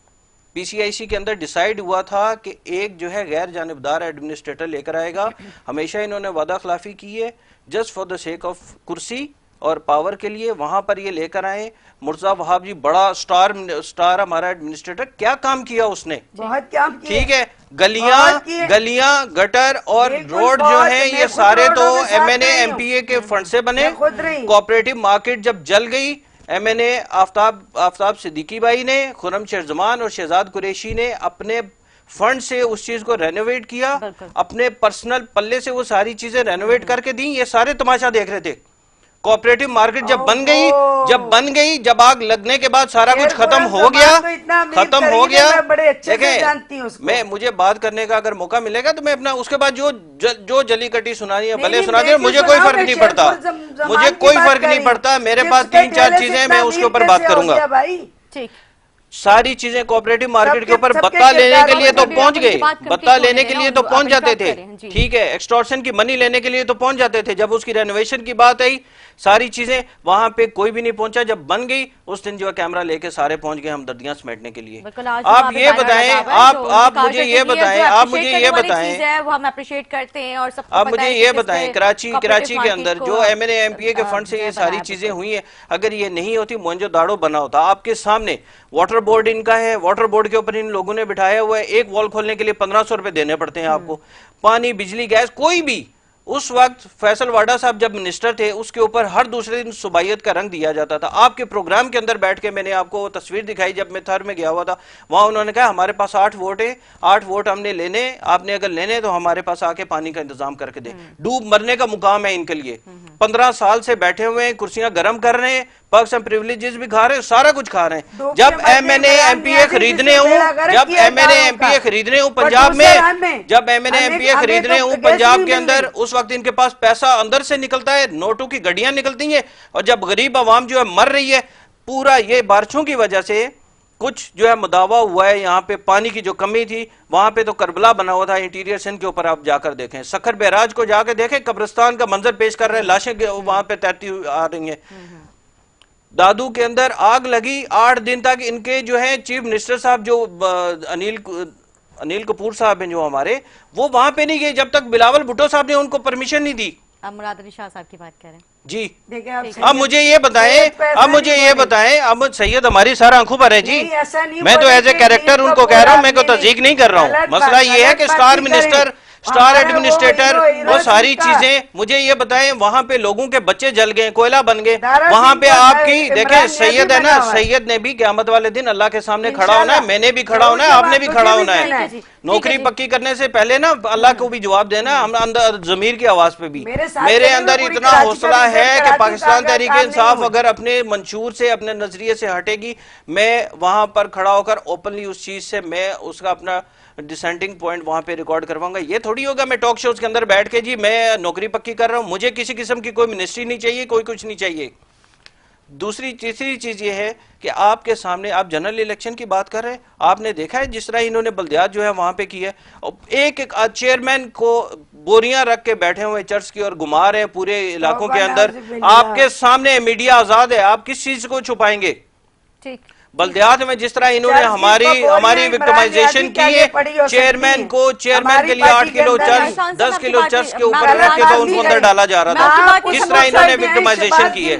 Speaker 2: PCIC के अंदर डिसाइड हुआ था कि एक जो है गैर जानिबदार एडमिनिस्ट्रेटर लेकर आएगा। हमेशा इन्होंने वादा खिलाफी की है, just for the sake of कुर्सी और पावर के लिए वहां पर ये लेकर आए। मुर्जा वहाब जी बड़ा स्टार हमारा एडमिनिस्ट्रेटर, क्या काम किया उसने?
Speaker 3: बहुत काम किए।
Speaker 2: ठीक है,
Speaker 3: बहुत किए।
Speaker 2: गलियां गटर और
Speaker 3: बिल्कुल,
Speaker 2: रोड जो
Speaker 3: बहुत।
Speaker 2: है
Speaker 3: मैं
Speaker 2: ये
Speaker 3: खुद
Speaker 2: सारे तो
Speaker 3: रोडों के साथ
Speaker 2: MNA
Speaker 3: रही हूँ।
Speaker 2: MPA के फंड से बने।
Speaker 3: मैं खुद रही हूँ।
Speaker 2: कोऑपरेटिव मार्केट जब जल गई, MNA आफ्ताब सिद्दीकी भाई ने, खुरम शेरजमान और शहजाद कुरैशी ने अपने फंड से उस चीज को रेनोवेट किया,
Speaker 1: बिल्कुल।
Speaker 2: अपने पर्सनल पल्ले से वो सारी चीजें रेनोवेट करके दी। ये सारे तमाशा देख रहे थे। कोऑपरेटिव मार्केट जब बन गई, जब आग लगने के बाद सारा कुछ खत्म हो गया, खत्म हो गया।
Speaker 3: मैं बड़े अच्छे से जानती हूँ उसको।
Speaker 2: मैं मुझे बात करने का अगर मौका मिलेगा तो मैं अपना उसके बाद जो जली कटी सुनानी है
Speaker 3: नहीं,
Speaker 2: भले
Speaker 3: नहीं,
Speaker 2: सुना
Speaker 3: मैं
Speaker 2: दे,
Speaker 3: भी
Speaker 2: मुझे कोई
Speaker 3: सुनाऊं,
Speaker 2: फर्क
Speaker 3: मैं
Speaker 2: नहीं
Speaker 3: शेरपुर
Speaker 2: पड़ता,
Speaker 3: जमान
Speaker 2: मुझे
Speaker 3: की
Speaker 2: कोई
Speaker 3: बात
Speaker 2: फर्क नहीं
Speaker 3: करी।
Speaker 2: पड़ता। मेरे
Speaker 3: चिप्स
Speaker 2: पास
Speaker 3: के
Speaker 2: 3-4
Speaker 3: ठेले से
Speaker 2: चीजें
Speaker 3: इतना
Speaker 2: मैं उसके ऊपर
Speaker 3: मीट
Speaker 2: बात
Speaker 3: कैसे हो
Speaker 2: करूंगा।
Speaker 3: गया भाई?
Speaker 1: ठीक,
Speaker 2: सारी चीजें कोऑपरेटिव मार्केट के ऊपर
Speaker 3: सबके
Speaker 2: बत्ता लेने के लिए तो
Speaker 1: सबके
Speaker 2: पहुंच गए,
Speaker 1: अपनी बात
Speaker 2: बत्ता
Speaker 1: complete
Speaker 2: लेने
Speaker 1: होने
Speaker 2: के
Speaker 1: दें
Speaker 2: लिए
Speaker 1: ना,
Speaker 2: तो
Speaker 1: उनको
Speaker 2: पहुंच जाते
Speaker 1: interrupt
Speaker 2: थे,
Speaker 1: करें, जी।
Speaker 2: ठीक है, एक्सटॉर्शन की मनी लेने के लिए तो पहुंच जाते थे। जब उसकी रेनोवेशन की बात आई, सारी चीजें वहां पे कोई भी नहीं पहुंचा। जब बन गई उस दिन जो है कैमरा लेके सारे पहुंच गए हमदर्दियां समेटने के लिए।
Speaker 1: बिल्कुल, आज
Speaker 2: आप
Speaker 1: वहाँ पे
Speaker 2: ये
Speaker 1: बैनर
Speaker 2: बताएं,
Speaker 1: लगा हुआ है, जो
Speaker 2: आप
Speaker 1: उनकी
Speaker 2: मुझे ये
Speaker 1: कारकर्दगी है,
Speaker 2: बताएं,
Speaker 1: जो
Speaker 2: आप
Speaker 1: appreciate
Speaker 2: मुझे
Speaker 1: करने
Speaker 2: ये
Speaker 1: वाली
Speaker 2: बताएं,
Speaker 1: चीज़ है, वो हम अप्रिशिएट करते हैं और सबको
Speaker 2: अब
Speaker 1: पता
Speaker 2: मुझे
Speaker 1: है कि
Speaker 2: ये
Speaker 1: किस
Speaker 2: बताएं,
Speaker 1: पे
Speaker 2: कराची
Speaker 1: cooperative
Speaker 2: के
Speaker 1: market
Speaker 2: अंदर
Speaker 1: को,
Speaker 2: जो एमएनए एमपीए के फंड से
Speaker 1: जो
Speaker 2: ये
Speaker 1: है
Speaker 2: सारी
Speaker 1: बनाया
Speaker 2: चीजें
Speaker 1: बिल्कुल।
Speaker 2: हुई हैं, अगर ये नहीं होती मोहनजोदाड़ो बना होता आपके सामने। वाटर बोर्ड इनका है, वाटर बोर्ड के ऊपर इन लोगों ने बिठाया हुआ है, एक वॉल खोलने के लिए 1500 रुपए देने पड़ते हैं आपको। पानी, बिजली, गैस, कोई भी उस वक्त फैसल वाडा साहब जब मिनिस्टर थे, उसके ऊपर हर दूसरे दिन सुबाइयत का रंग दिया जाता था। आपके प्रोग्राम के अंदर बैठ के मैंने आपको वो तस्वीर दिखाई जब मैं थर में गया हुआ था, वहां उन्होंने कहा हमारे पास 8 वोट है, 8 वोट हमने लेने, आपने अगर लेने तो हमारे पास आके पानी का इंतजाम करके दे। डूब मरने का मुकाम है इनके लिए। 15 साल से बैठे हुए हैं, कुर्सियां गर्म कर रहे हैं, पर्क्स एंड प्रिविलेजेस भी खा रहे हैं, सारा कुछ खा रहे हैं। जब एमएनए एमपीए खरीदने हूं, जब एमएनए एमपीए खरीदने हूं पंजाब में, जब एमएनए एमपीए खरीदने हूं पंजाब के अंदर, उस वक्त इनके पास पैसा अंदर से निकलता है, नोटों की गड्डियां निकलती हैं। और जब गरीब आवाम जो है मर रही है, पूरा ये बारिशों की वजह से कुछ जो है मुदावा हुआ है, यहाँ पे पानी की जो कमी थी, वहां पे तो करबला बना हुआ था इंटीरियर सिंध के ऊपर। आप जाकर देखें, सखर बैराज को जाकर देखें, कब्रिस्तान का मंजर पेश कर रहे हैं, लाशें वहां पे तैरती आ रही हैं। दादू के अंदर आग लगी, 8 दिन तक इनके जो है चीफ मिनिस्टर साहब जो अनिल कपूर साहब हैं जो हमारे, वो वहां पे नहीं गए जब तक बिलावल भुट्टो साहब ने उनको परमिशन नहीं दी।
Speaker 1: अब मुराद अली शाह साहब की बात करें
Speaker 2: जी,
Speaker 3: देखिए आप
Speaker 2: अब मुझे ये बताएं, अब सैयद हमारी सारा आंखों पर है जी।
Speaker 3: नहीं, ऐसा नहीं
Speaker 2: मैं तो
Speaker 3: बोले
Speaker 2: एज ए
Speaker 3: कि
Speaker 2: कैरेक्टर
Speaker 3: इनको
Speaker 2: उनको कह रहा हूँ, मैं को
Speaker 3: बोला
Speaker 2: तस्दीक नहीं कर रहा हूँ।
Speaker 3: गलत
Speaker 2: मसला
Speaker 3: बात-
Speaker 2: ये है कि
Speaker 3: गलत
Speaker 2: स्टार
Speaker 3: बात नहीं
Speaker 2: मिनिस्टर,
Speaker 3: करें।
Speaker 2: स्टार
Speaker 3: हमारा वो
Speaker 2: एडमिनिस्ट्रेटर,
Speaker 3: हीरो
Speaker 2: वो सारी
Speaker 3: जिसका-
Speaker 2: चीजें, मुझे ये बताएं, वहां पे लोगों के बच्चे जल गए, कोयला बन गए,
Speaker 3: दारा
Speaker 2: वहां
Speaker 3: सिंह
Speaker 2: पे
Speaker 3: को
Speaker 2: आपकी
Speaker 3: इमरान
Speaker 2: देखें
Speaker 3: ने
Speaker 2: सैयद
Speaker 3: भी
Speaker 2: है ना,
Speaker 3: बना हुआ है।
Speaker 2: सैयद ने भी क़यामत वाले दिन अल्लाह के सामने खड़ा होना है,
Speaker 3: इंशाल्लाह।
Speaker 2: मैंने भी खड़ा होना है,
Speaker 3: जरूर
Speaker 2: आपने भी
Speaker 3: जवाब
Speaker 2: खड़ा
Speaker 3: मुझे
Speaker 2: होना
Speaker 3: भी देना
Speaker 2: है।
Speaker 3: है।
Speaker 1: ठीक है
Speaker 2: नौकरी
Speaker 1: जी।
Speaker 2: पक्की करने से पहले ना अल्लाह को भी जवाब देना, हम अंदर जमीर की आवाज पे भी।
Speaker 3: मेरे साथ
Speaker 2: मेरे
Speaker 3: चलिए,
Speaker 2: अंदर
Speaker 3: मैं पूरी
Speaker 2: इतना
Speaker 3: कराची का
Speaker 2: हौसला
Speaker 3: रिजल्ट
Speaker 2: है कि
Speaker 3: कराती
Speaker 2: पाकिस्तान
Speaker 3: हूँ,
Speaker 2: तहरीक
Speaker 3: काम नहीं
Speaker 2: इंसाफ
Speaker 3: हुआ।
Speaker 2: अगर अपने मंशूर से, अपने नजरिए से हटेगी, मैं वहां पर खड़ा होकर ओपनली उस चीज से मैं उसका अपना डिसेंटिंग पॉइंट वहां पे रिकॉर्ड करवाऊंगा। ये थोड़ी होगा मैं टॉक शोज के अंदर बैठ के जी मैं नौकरी पक्की कर रहा हूं, मुझे किसी किस्म की कोई मिनिस्ट्री नहीं चाहिए, कोई कुछ नहीं चाहिए। तीसरी चीज ये है कि आपके सामने आप जनरल इलेक्शन की बात कर रहे हैं, आपने देखा है जिस तरह इन्होंने बल्दियात जो है वहां पे की है, एक एक चेयरमैन को बोरियां रख के बैठे हुए चर्च की और घुमा रहे हैं पूरे इलाकों के अंदर, आपके सामने मीडिया आजाद है, आप किस चीज को छुपाएंगे?
Speaker 1: ठीक।
Speaker 2: बल्दियात में जिस तरह इन्होंने हमारी विक्टिमाइजेशन की है, चेयरमैन के लिए 8 किलो चर्च, 10 किलो चर्च के ऊपर रख के तो उनको अंदर डाला जा रहा था। किस तरह इन्होंने विक्टिमाइजेशन की है?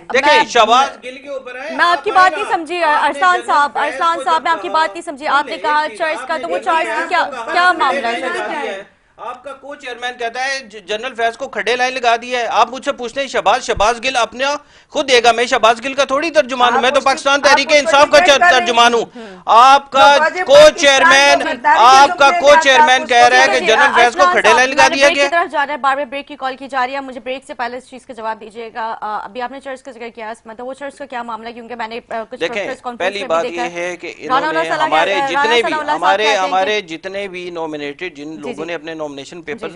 Speaker 2: देखिए शहबाज गिल के ऊपर है।
Speaker 1: मैं आपकी बात नहीं समझी अरसान साहब, मैं आपकी बात नहीं समझी। आपने कहा चर्च का, तो वो चर्च की क्या मामला है?
Speaker 2: आपका को चेयरमैन कहता है जनरल फैज को खड़े लाइन लगा दिया है। आप मुझसे पूछते हैं शहबाज गिल अपना खुद देगा, मैं शहबाज गिल का थोड़ी तर्जुमान हूं, मैं तो पाकिस्तान तहरीक इंसाफ का तर्जुमान हूं। आपका को चेयरमैन कह रहा है कि जनरल फैज को खड़े लाइन लगा दिया गया।
Speaker 1: तरफ जा रहा है, बार बार ब्रेक की कॉल की जा रही है, मुझे ब्रेक से पहले इस चीज का जवाब दीजिएगा। अभी आपने चर्च का जिक्र किया, मतलब वो चर्च का क्या मामला, क्योंकि मैंने कुछ
Speaker 2: देखें पहली बात ये है कि इन्होंने हमारे जितने भी नॉमिनेटेड जिन लोगों ने अपने नॉमिनेशन पेपर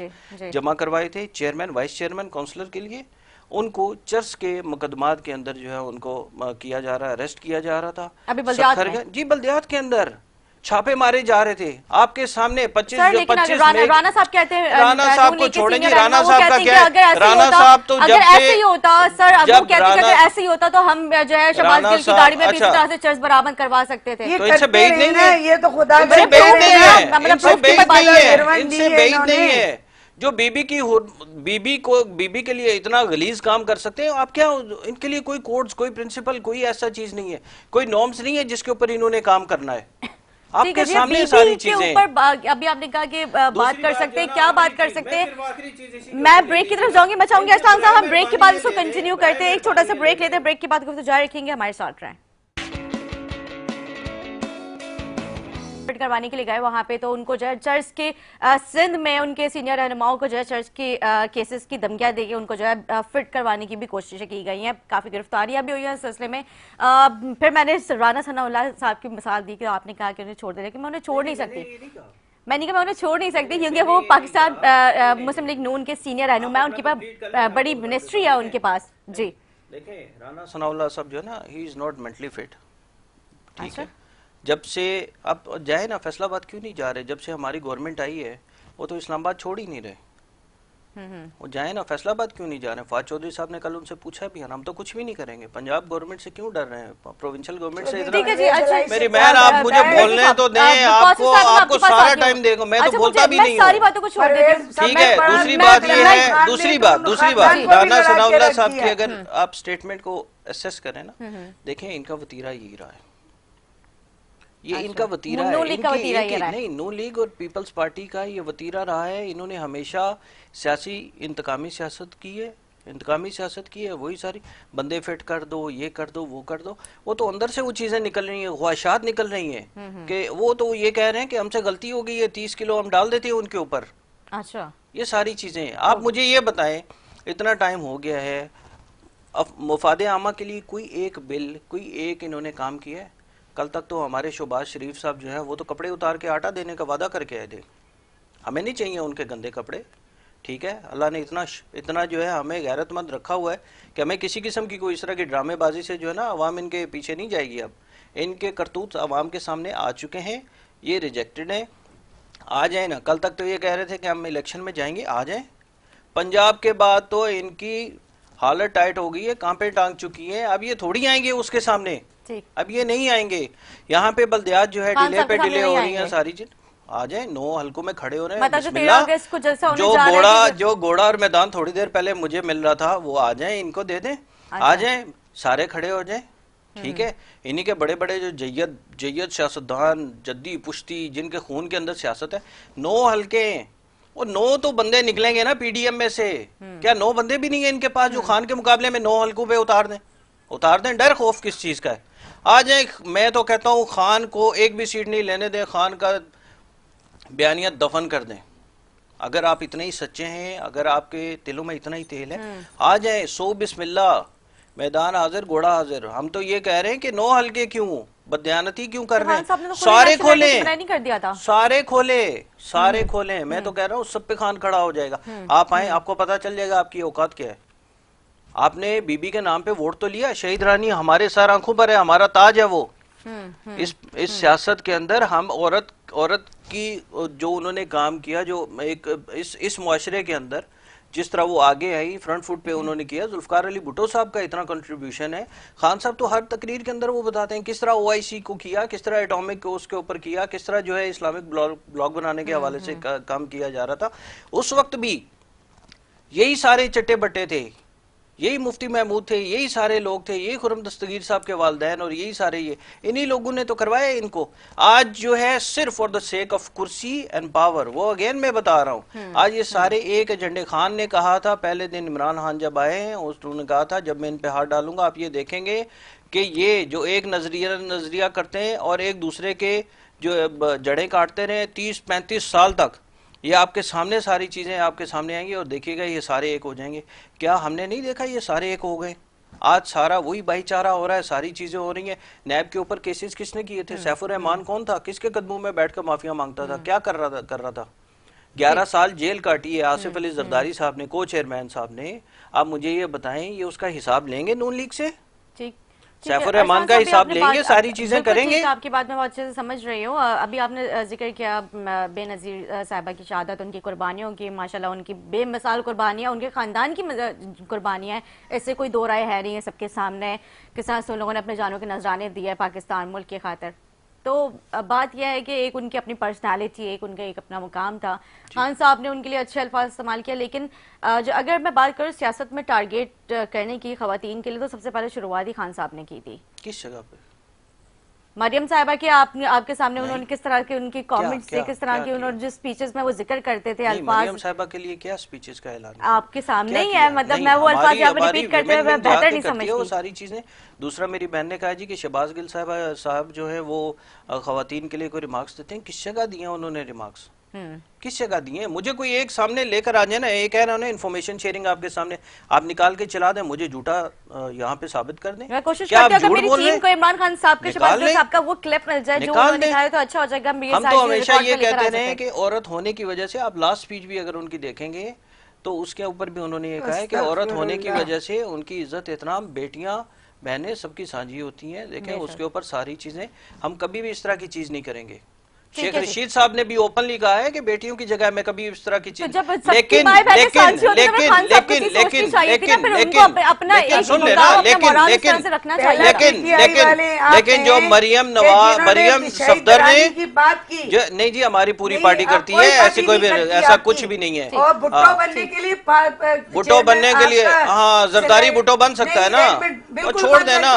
Speaker 2: जमा करवाए थे, चेयरमैन, वाइस चेयरमैन, काउंसलर के लिए, उनको चर्च के मुकदमात के अंदर जो है उनको किया जा रहा है, अरेस्ट किया जा रहा था।
Speaker 1: अभी बल्दियात
Speaker 2: जी बल्दियात के अंदर छापे मारे जा रहे थे आपके सामने। 25
Speaker 1: राणा साहब कहते हैं,
Speaker 2: राणा साहब को छोड़ेंगे, राणा साहब का क्या है?
Speaker 1: राणा साहब तो जब ऐसे ही होता सर, अब वो कहते हैं कि अगर ऐसे ही होता तो हम जो है शहबाज गिल की गाड़ी में भी इसी तरह से चर्च बरामद करवा सकते थे।
Speaker 2: तो इनसे बेइज्जत नहीं है,
Speaker 3: ये तो खुदा
Speaker 2: इनसे बेइज्जत नहीं है। जो बीबी के लिए इतना गलीज काम कर सकते हैं, आप क्या इनके लिए कोई कोड्स, कोई प्रिंसिपल, कोई ऐसा चीज नहीं है, कोई नॉर्म्स नहीं है जिसके ऊपर इन्होंने काम करना है। आपके सामने सारी चीजें।
Speaker 1: अभी आपने कहा कि बात कर सकते हैं, क्या बात कर सकते हैं? मैं ब्रेक की तरफ जाऊंगी, मैं चाहूंगी अरसान साहब हम ब्रेक के बाद इसको कंटिन्यू करते हैं, एक छोटा सा ब्रेक लेते हैं, ब्रेक के बाद गुफ्तगू जारी रखेंगे, हमारे साथ रहें। करवाने के लिए गए वहां पे, तो उनको जो है चर्च के सिंध में उनके सीनियर रहनुमाओं को जो है चर्च के केसेस की धमकियां देके उनको जो है फिट करवाने की भी कोशिशें की गई हैं, काफी गिरफ्तारियां भी हुई हैं इस सिलसिले में। फिर मैंने राना सनाउल्लाह साहब की मिसाल दी कि आपने कहा कि उन्हें छोड़ दे, लेकिन मैं उन्हें छोड़ नहीं सकती, मैंने कहा मैं उन्हें छोड़ नहीं सकती, क्योंकि वो पाकिस्तान मुस्लिम लीग नून के सीनियर रहनुमा है, उनके पास बड़ी मिनिस्ट्री है उनके पास। जी
Speaker 2: देखिए राना सनाउल्लाह साहब जो है ना, he is not mentally fit, ठीक है, जब से आप जाए ना फैसलाबाद क्यों नहीं जा रहे, जब से हमारी गवर्नमेंट आई है वो तो इस्लामाबाद छोड़ ही नहीं रहे। वो जाए ना फैसलाबाद क्यों नहीं जा रहे। फवाद चौधरी साहब ने कल उनसे पूछा भी, हम तो कुछ भी नहीं करेंगे। पंजाब गवर्नमेंट से क्यों डर रहे हैं, प्रोविंशियल गवर्नमेंट से
Speaker 1: ठीक है जी, अच्छा
Speaker 2: मेरी बहन आप मुझे बोलने तो दें, आपको सारा टाइम देगा, मैं तो बोलता भी नहीं
Speaker 1: सारी बातों को छोड़ देती हूँ।
Speaker 2: ठीक है, दूसरी बात ये है, दूसरी बात राना सनाउल्लाह साहब की अगर आप स्टेटमेंट को एसेस करें ना, देखें इनका वतीरा यही रहा है, ये इनका वतीरा है, नहीं नून लीग और पीपल्स पार्टी का ये वतीरा रहा है। इन्होंने हमेशा सियासी इंतकामी सियासत की है, वही सारी बंदे फिट कर दो, ये कर दो, वो कर दो। वो तो अंदर से वो चीजें निकल रही है, ख्वाहिशात निकल रही हैं कि वो तो ये कह रहे हैं कि हमसे गलती हो गई है, 30 किलो हम डाल देते हैं उनके ऊपर।
Speaker 1: अच्छा,
Speaker 2: ये सारी चीजें आप मुझे ये बताएं, इतना टाइम हो गया है, अब मुफादे आमा के लिए कोई एक बिल, कोई एक इन्होंने काम किया है? कल तक तो हमारे शहबाज शरीफ साहब जो है वो तो कपड़े उतार के आटा देने का वादा करके आए थे। हमें नहीं चाहिए उनके गंदे कपड़े, ठीक है। अल्लाह ने इतना जो है हमें गैरतमंद रखा हुआ है कि हमें किसी किस्म की कोई इस तरह की ड्रामेबाजी से जो है ना अवाम इनके पीछे नहीं जाएगी। अब इनके करतूत अवाम के सामने आ चुके हैं, ये रिजेक्टेड है। आ जाए ना, कल तक तो ये कह रहे थे कि हम इलेक्शन में जाएंगे, आ जाए। पंजाब के बाद तो इनकी हालत टाइट हो गई है, कांपे टांग चुकी है। अब ये थोड़ी आएंगे उसके सामने, अब ये नहीं आएंगे। यहाँ पे बल्दियात जो है डिले पे डिले हो रही है सारी चीज। आ जाए, 9 हलकों में खड़े हो रहे हैं, बिस्मिल्लाह। जो घोड़ा और मैदान थोड़ी देर पहले मुझे मिल रहा था वो आ जाए, इनको दे दें। आ जाए, सारे खड़े हो जाए, ठीक है। इन्हीं के बड़े बड़े जो जय्यद सियासतदान, जद्दी पुश्ती, जिनके खून के अंदर सियासत है, 9 हलके, वो 9 तो बंदे निकलेंगे ना पीडीएम में से। क्या 9 बंदे भी नहीं है इनके पास जो खान के मुकाबले में 9 हलकों पे उतार दें? डर खौफ किस चीज का है? आ जाए। मैं तो कहता हूं खान को एक भी सीट नहीं लेने दें, खान का बयानिया दफन कर दें। अगर आप इतने ही सच्चे हैं, अगर आपके दिलों में इतना ही तेल है, आ जाए। सो बिस्मिल्लाह, मैदान हाजिर घोड़ा हाजिर। हम तो ये कह रहे हैं कि 9 हलके क्यों, बदयानती क्यों कर रहे हैं? सारे खोले, सारे खोले। मैं तो कह रहा हूँ सब पे खान खड़ा हो जाएगा। आप आए, आपको पता चल जाएगा आपकी औकात क्या है। आपने बीबी के नाम पे वोट तो लिया, शहीद रानी हमारे सर आंखों पर है, हमारा ताज है वो। इस सियासत के अंदर हम औरत की जो उन्होंने काम किया, जो एक इस मुआशरे के अंदर जिस तरह वो आगे आई, फ्रंट फुट पे उन्होंने किया। जुल्फकार अली भुट्टो साहब का इतना कंट्रीब्यूशन है। खान साहब तो हर तकरीर के अंदर वो बताते हैं किस तरह OIC को किया, किस तरह एटॉमिक को उसके ऊपर किया, किस तरह जो है इस्लामिक ब्लॉग बनाने के हवाले से काम किया जा रहा था। उस वक्त भी यही सारे चट्टे बट्टे थे, यही मुफ्ती महमूद थे, यही सारे लोग थे, यही खुर्रम दस्तगीर साहब के वालिदैन और यही सारे, ये इन्हीं लोगों ने तो करवाया इनको। आज जो है सिर्फ फॉर द सेक ऑफ कुर्सी एंड पावर, वो अगेन मैं बता रहा हूँ, आज ये सारे एक एजेंडे। खान ने कहा था पहले दिन, इमरान खान जब आए हैं उन्होंने कहा था जब मैं इन पे हाथ डालूंगा आप ये देखेंगे कि ये जो एक नजरिया करते हैं और एक दूसरे के जो जड़ें काटते रहे 30-35 साल तक, ये आपके सामने सारी चीजें आपके सामने आएंगी और देखिएगा ये सारे एक हो जाएंगे। क्या हमने नहीं देखा ये सारे एक हो गए? आज सारा वही भाईचारा हो रहा है, सारी चीजें हो रही हैं। नैब के ऊपर केसेस किसने किए थे? सैफुर रहमान कौन था? किसके कदमों में बैठकर माफिया मांगता था? क्या कर रहा था? 11 साल जेल काटी है आसिफ अली जरदारी साहब ने, को चेयरमैन साहब ने। आप मुझे ये बताएं, ये उसका हिसाब लेंगे नून लीग से? सैफुर रहमान का हिसाब लेंगे, सारी चीजें करेंगे।
Speaker 1: आपकी बात मैं बहुत अच्छे से समझ रही हूँ। अभी आपने जिक्र किया बेनजीर साहिबा की शहादत, उनकी कुर्बानियों की, माशाल्लाह उनकी बेमिसाल कुर्बानियाँ, उनके खानदान की कुर्बानियाँ हैं, इससे कोई दो राय है नहीं है, सबके सामने। किस तरह से उन लोगों ने अपने जानों के नजराने दिए है पाकिस्तान मुल्क की खातिर। तो बात यह है कि एक उनकी अपनी पर्सनालिटी, एक उनका एक अपना मुकाम था। खान साहब ने उनके लिए अच्छे अल्फाज इस्तेमाल किया, लेकिन जो अगर मैं बात करूँ सियासत में टारगेट करने की खवातीन के लिए, तो सबसे पहले शुरुआत ही खान साहब ने की थी।
Speaker 2: किस जगह पे?
Speaker 1: मरियम साहिबा की आपके सामने उन्होंने किस तरह के उनकी कमेंट्स थे, किस तरह के उन्होंने जिस स्पीचेस में वो जिक्र करते थे अल्फाज।
Speaker 2: मरियम साहिबा के लिए क्या स्पीचेस का ऐलान
Speaker 1: आपके सामने ही है, मतलब मैं वो अल्फाज यहाँ पे रिपीट करते हुए बेहतर नहीं समझती
Speaker 2: वो सारी चीजें। दूसरा, मेरी बहन ने कहा जी कि शहबाज गिल साहब जो है वो खवातीन के लिए कोई रिमार्क्स देते हैं। किस जगह दिए उन्होंने रिमार्क्स? किस जगह दिए? मुझे कोई एक सामने लेकर आ जाए ना, एक है ना इन्फॉर्मेशन शेयरिंग आपके सामने, आप निकाल के चला दें, मुझे झूठा यहाँ पे साबित कर दें।
Speaker 1: मैं कोशिश करती हूं अगर मेरी टीम को इमरान खान साहब के शहबाज गिल साहब का वो क्लिप मिल जाए जो उन्होंने दिखाया तो अच्छा हो जाएगा।
Speaker 2: हम तो हमेशा ये कहते रहे कि औरत होने की वजह से, आप लास्ट स्पीच भी अगर उनकी देखेंगे तो उसके ऊपर भी उन्होंने ये कहा है कि औरत होने की वजह से उनकी इज्जत एहतराम, बेटियां बहनें सबकी साझी होती हैं, देखें उसके ऊपर सारी चीजें, हम कभी भी इस तरह की चीज नहीं करेंगे। शेख रशीद साहब ने भी ओपनली कहा है कि बेटियों की जगह मैं कभी इस तरह की चीज, लेकिन जो मरियम सफदर ने
Speaker 3: बात की,
Speaker 2: नहीं जी हमारी पूरी पार्टी करती है, ऐसी कोई ऐसा कुछ भी नहीं है।
Speaker 3: भुट्टो बनने के लिए,
Speaker 2: भुट्टो बनने के लिए, हाँ जरदारी भुट्टो बन सकता है ना, छोड़ देना।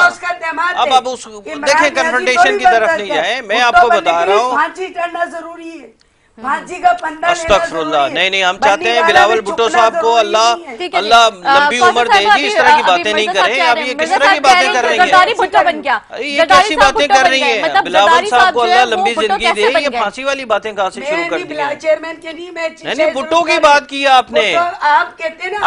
Speaker 2: अब उस देखें कन्फ्रंटेशन की तरफ नहीं जाए, मैं आपको बता रहा हूँ
Speaker 3: फांसी चढ़ना जरूरी है, फांसी का फंदा
Speaker 2: अस्तगफिरुल्लाह, नहीं हम चाहते हैं बिलावल भुट्टो साहब को अल्लाह लंबी उम्र दे जी, इस तरह की बातें नहीं करें। अब ये किस तरह की बातें कर रही है, ये कैसी बातें कर रही है? बिलावल साहब को अल्लाह लंबी जिंदगी दे, ये फांसी वाली बातें कहाँ से शुरू कर दी?
Speaker 3: चेयरमैन के
Speaker 2: नहीं भुट्टो की बात की आपने,
Speaker 3: आप कहते ना,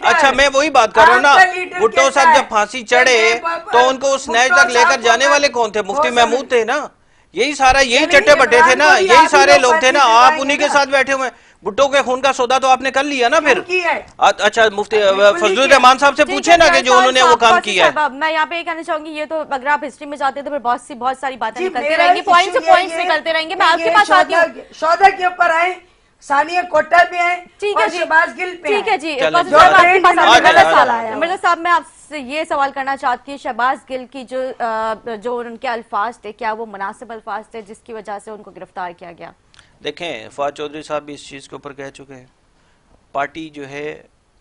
Speaker 2: अच्छा मैं वही बात कर रहा हूँ ना। भुट्टो साहब जब फांसी चढ़े तो उनको उस नैज तक लेकर जाने वाले कौन थे? मुफ्ती महमूद थे ना, यही सारा यही चट्टे बट्टे थे ना, यही सारे लोग थे ना, आप उन्हीं के साथ बैठे हुए। भुट्टो के खून का सौदा तो आपने कर लिया ना फिर। अच्छा मुफ्ती फजलुर रहमान साहब से पूछे ना कि जो उन्होंने वो काम किया है।
Speaker 1: मैं यहाँ पे कहना चाहूंगी, ये तो अगर आप हिस्ट्री में जाते तो फिर बहुत सारी बातें निकलती रहेंगी, पॉइंट से पॉइंट्स निकलते रहेंगे। मैं आपके पास आती हूँ,
Speaker 3: सौदा के ऊपर आए, सानिया कोट्टा पे है,
Speaker 1: ठीक है जी,
Speaker 3: शहबाज गिल पे,
Speaker 1: ठीक है जी। मिर्जा साहब मैं आपसे ये सवाल करना चाहती हूँ, शहबाज गिल की जो उनके अल्फाज थे, क्या वो मुनासिब अल्फाज थे जिसकी वजह से उनको गिरफ्तार किया गया?
Speaker 2: देखें फवाद चौधरी साहब भी इस चीज़ के ऊपर कह चुके हैं, पार्टी जो है